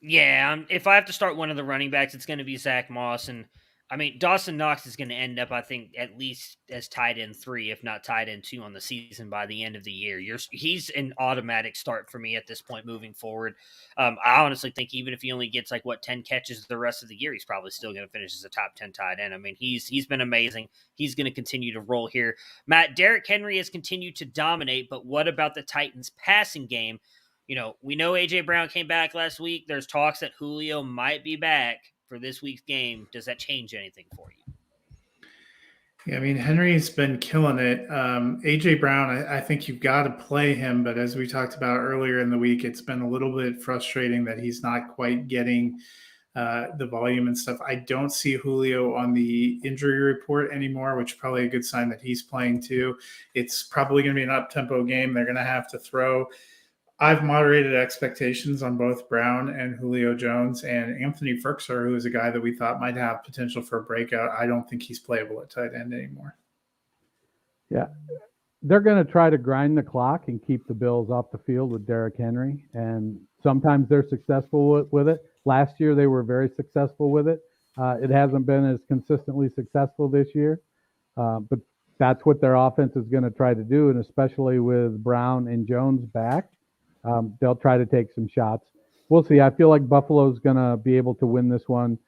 Yeah, if I have to start one of the running backs, it's going to be Zach Moss. And I mean, Dawson Knox is going to end up, I think, at least as tight end 3, if not tight end 2 on the season by the end of the year. He's an automatic start for me at this point moving forward. I honestly think even if he only gets 10 catches the rest of the year, he's probably still going to finish as a top 10 tight end. I mean, he's been amazing. He's going to continue to roll here. Matt, Derrick Henry has continued to dominate, but what about the Titans passing game? We know A.J. Brown came back last week. There's talks that Julio might be back for this week's game. Does that change anything for you? Yeah, I mean, Henry's been killing it. A.J. Brown, I think you've got to play him. But as we talked about earlier in the week, it's been a little bit frustrating that he's not quite getting the volume and stuff. I don't see Julio on the injury report anymore, which is probably a good sign that he's playing too. It's probably going to be an up-tempo game. They're going to have to throw. I've moderated expectations on both Brown and Julio Jones, and Anthony Firkser, who is a guy that we thought might have potential for a breakout. I don't think he's playable at tight end anymore. Yeah, they're going to try to grind the clock and keep the Bills off the field with Derrick Henry, and sometimes they're successful with it. Last year, they were very successful with it. It hasn't been as consistently successful this year, but that's what their offense is going to try to do, and especially with Brown and Jones back, they'll try to take some shots. We'll see. I feel like Buffalo's going to be able to win this one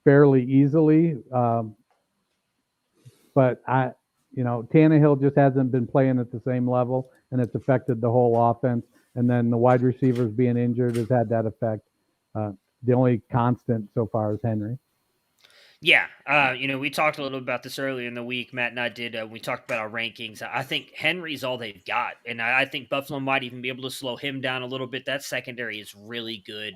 fairly easily. But Tannehill just hasn't been playing at the same level, and it's affected the whole offense. And then the wide receivers being injured has had that effect. The only constant so far is Henry. Yeah, we talked a little about this earlier in the week. Matt and I did. We talked about our rankings. I think Henry's all they've got, and I think Buffalo might even be able to slow him down a little bit. That secondary is really good.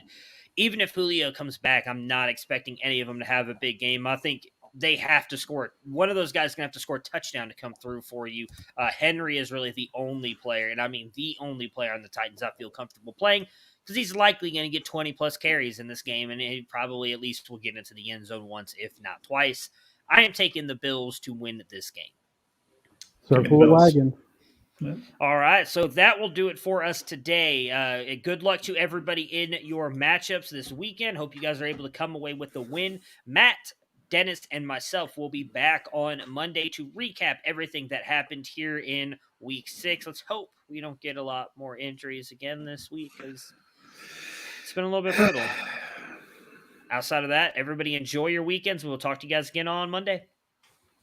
Even if Julio comes back, I'm not expecting any of them to have a big game. I think they have to score. One of those guys is going to have to score a touchdown to come through for you. Henry is really the only player, and I mean the only player on the Titans I feel comfortable playing, because he's likely going to get 20-plus carries in this game, and he probably at least will get into the end zone once, if not twice. I am taking the Bills to win this game. Circle the wagon. All right, so that will do it for us today. Good luck to everybody in your matchups this weekend. Hope you guys are able to come away with the win. Matt, Dennis, and myself will be back on Monday to recap everything that happened here in Week 6. Let's hope we don't get a lot more injuries again this week, because it's been a little bit brutal. Outside of that, everybody enjoy your weekends. We'll talk to you guys again on Monday.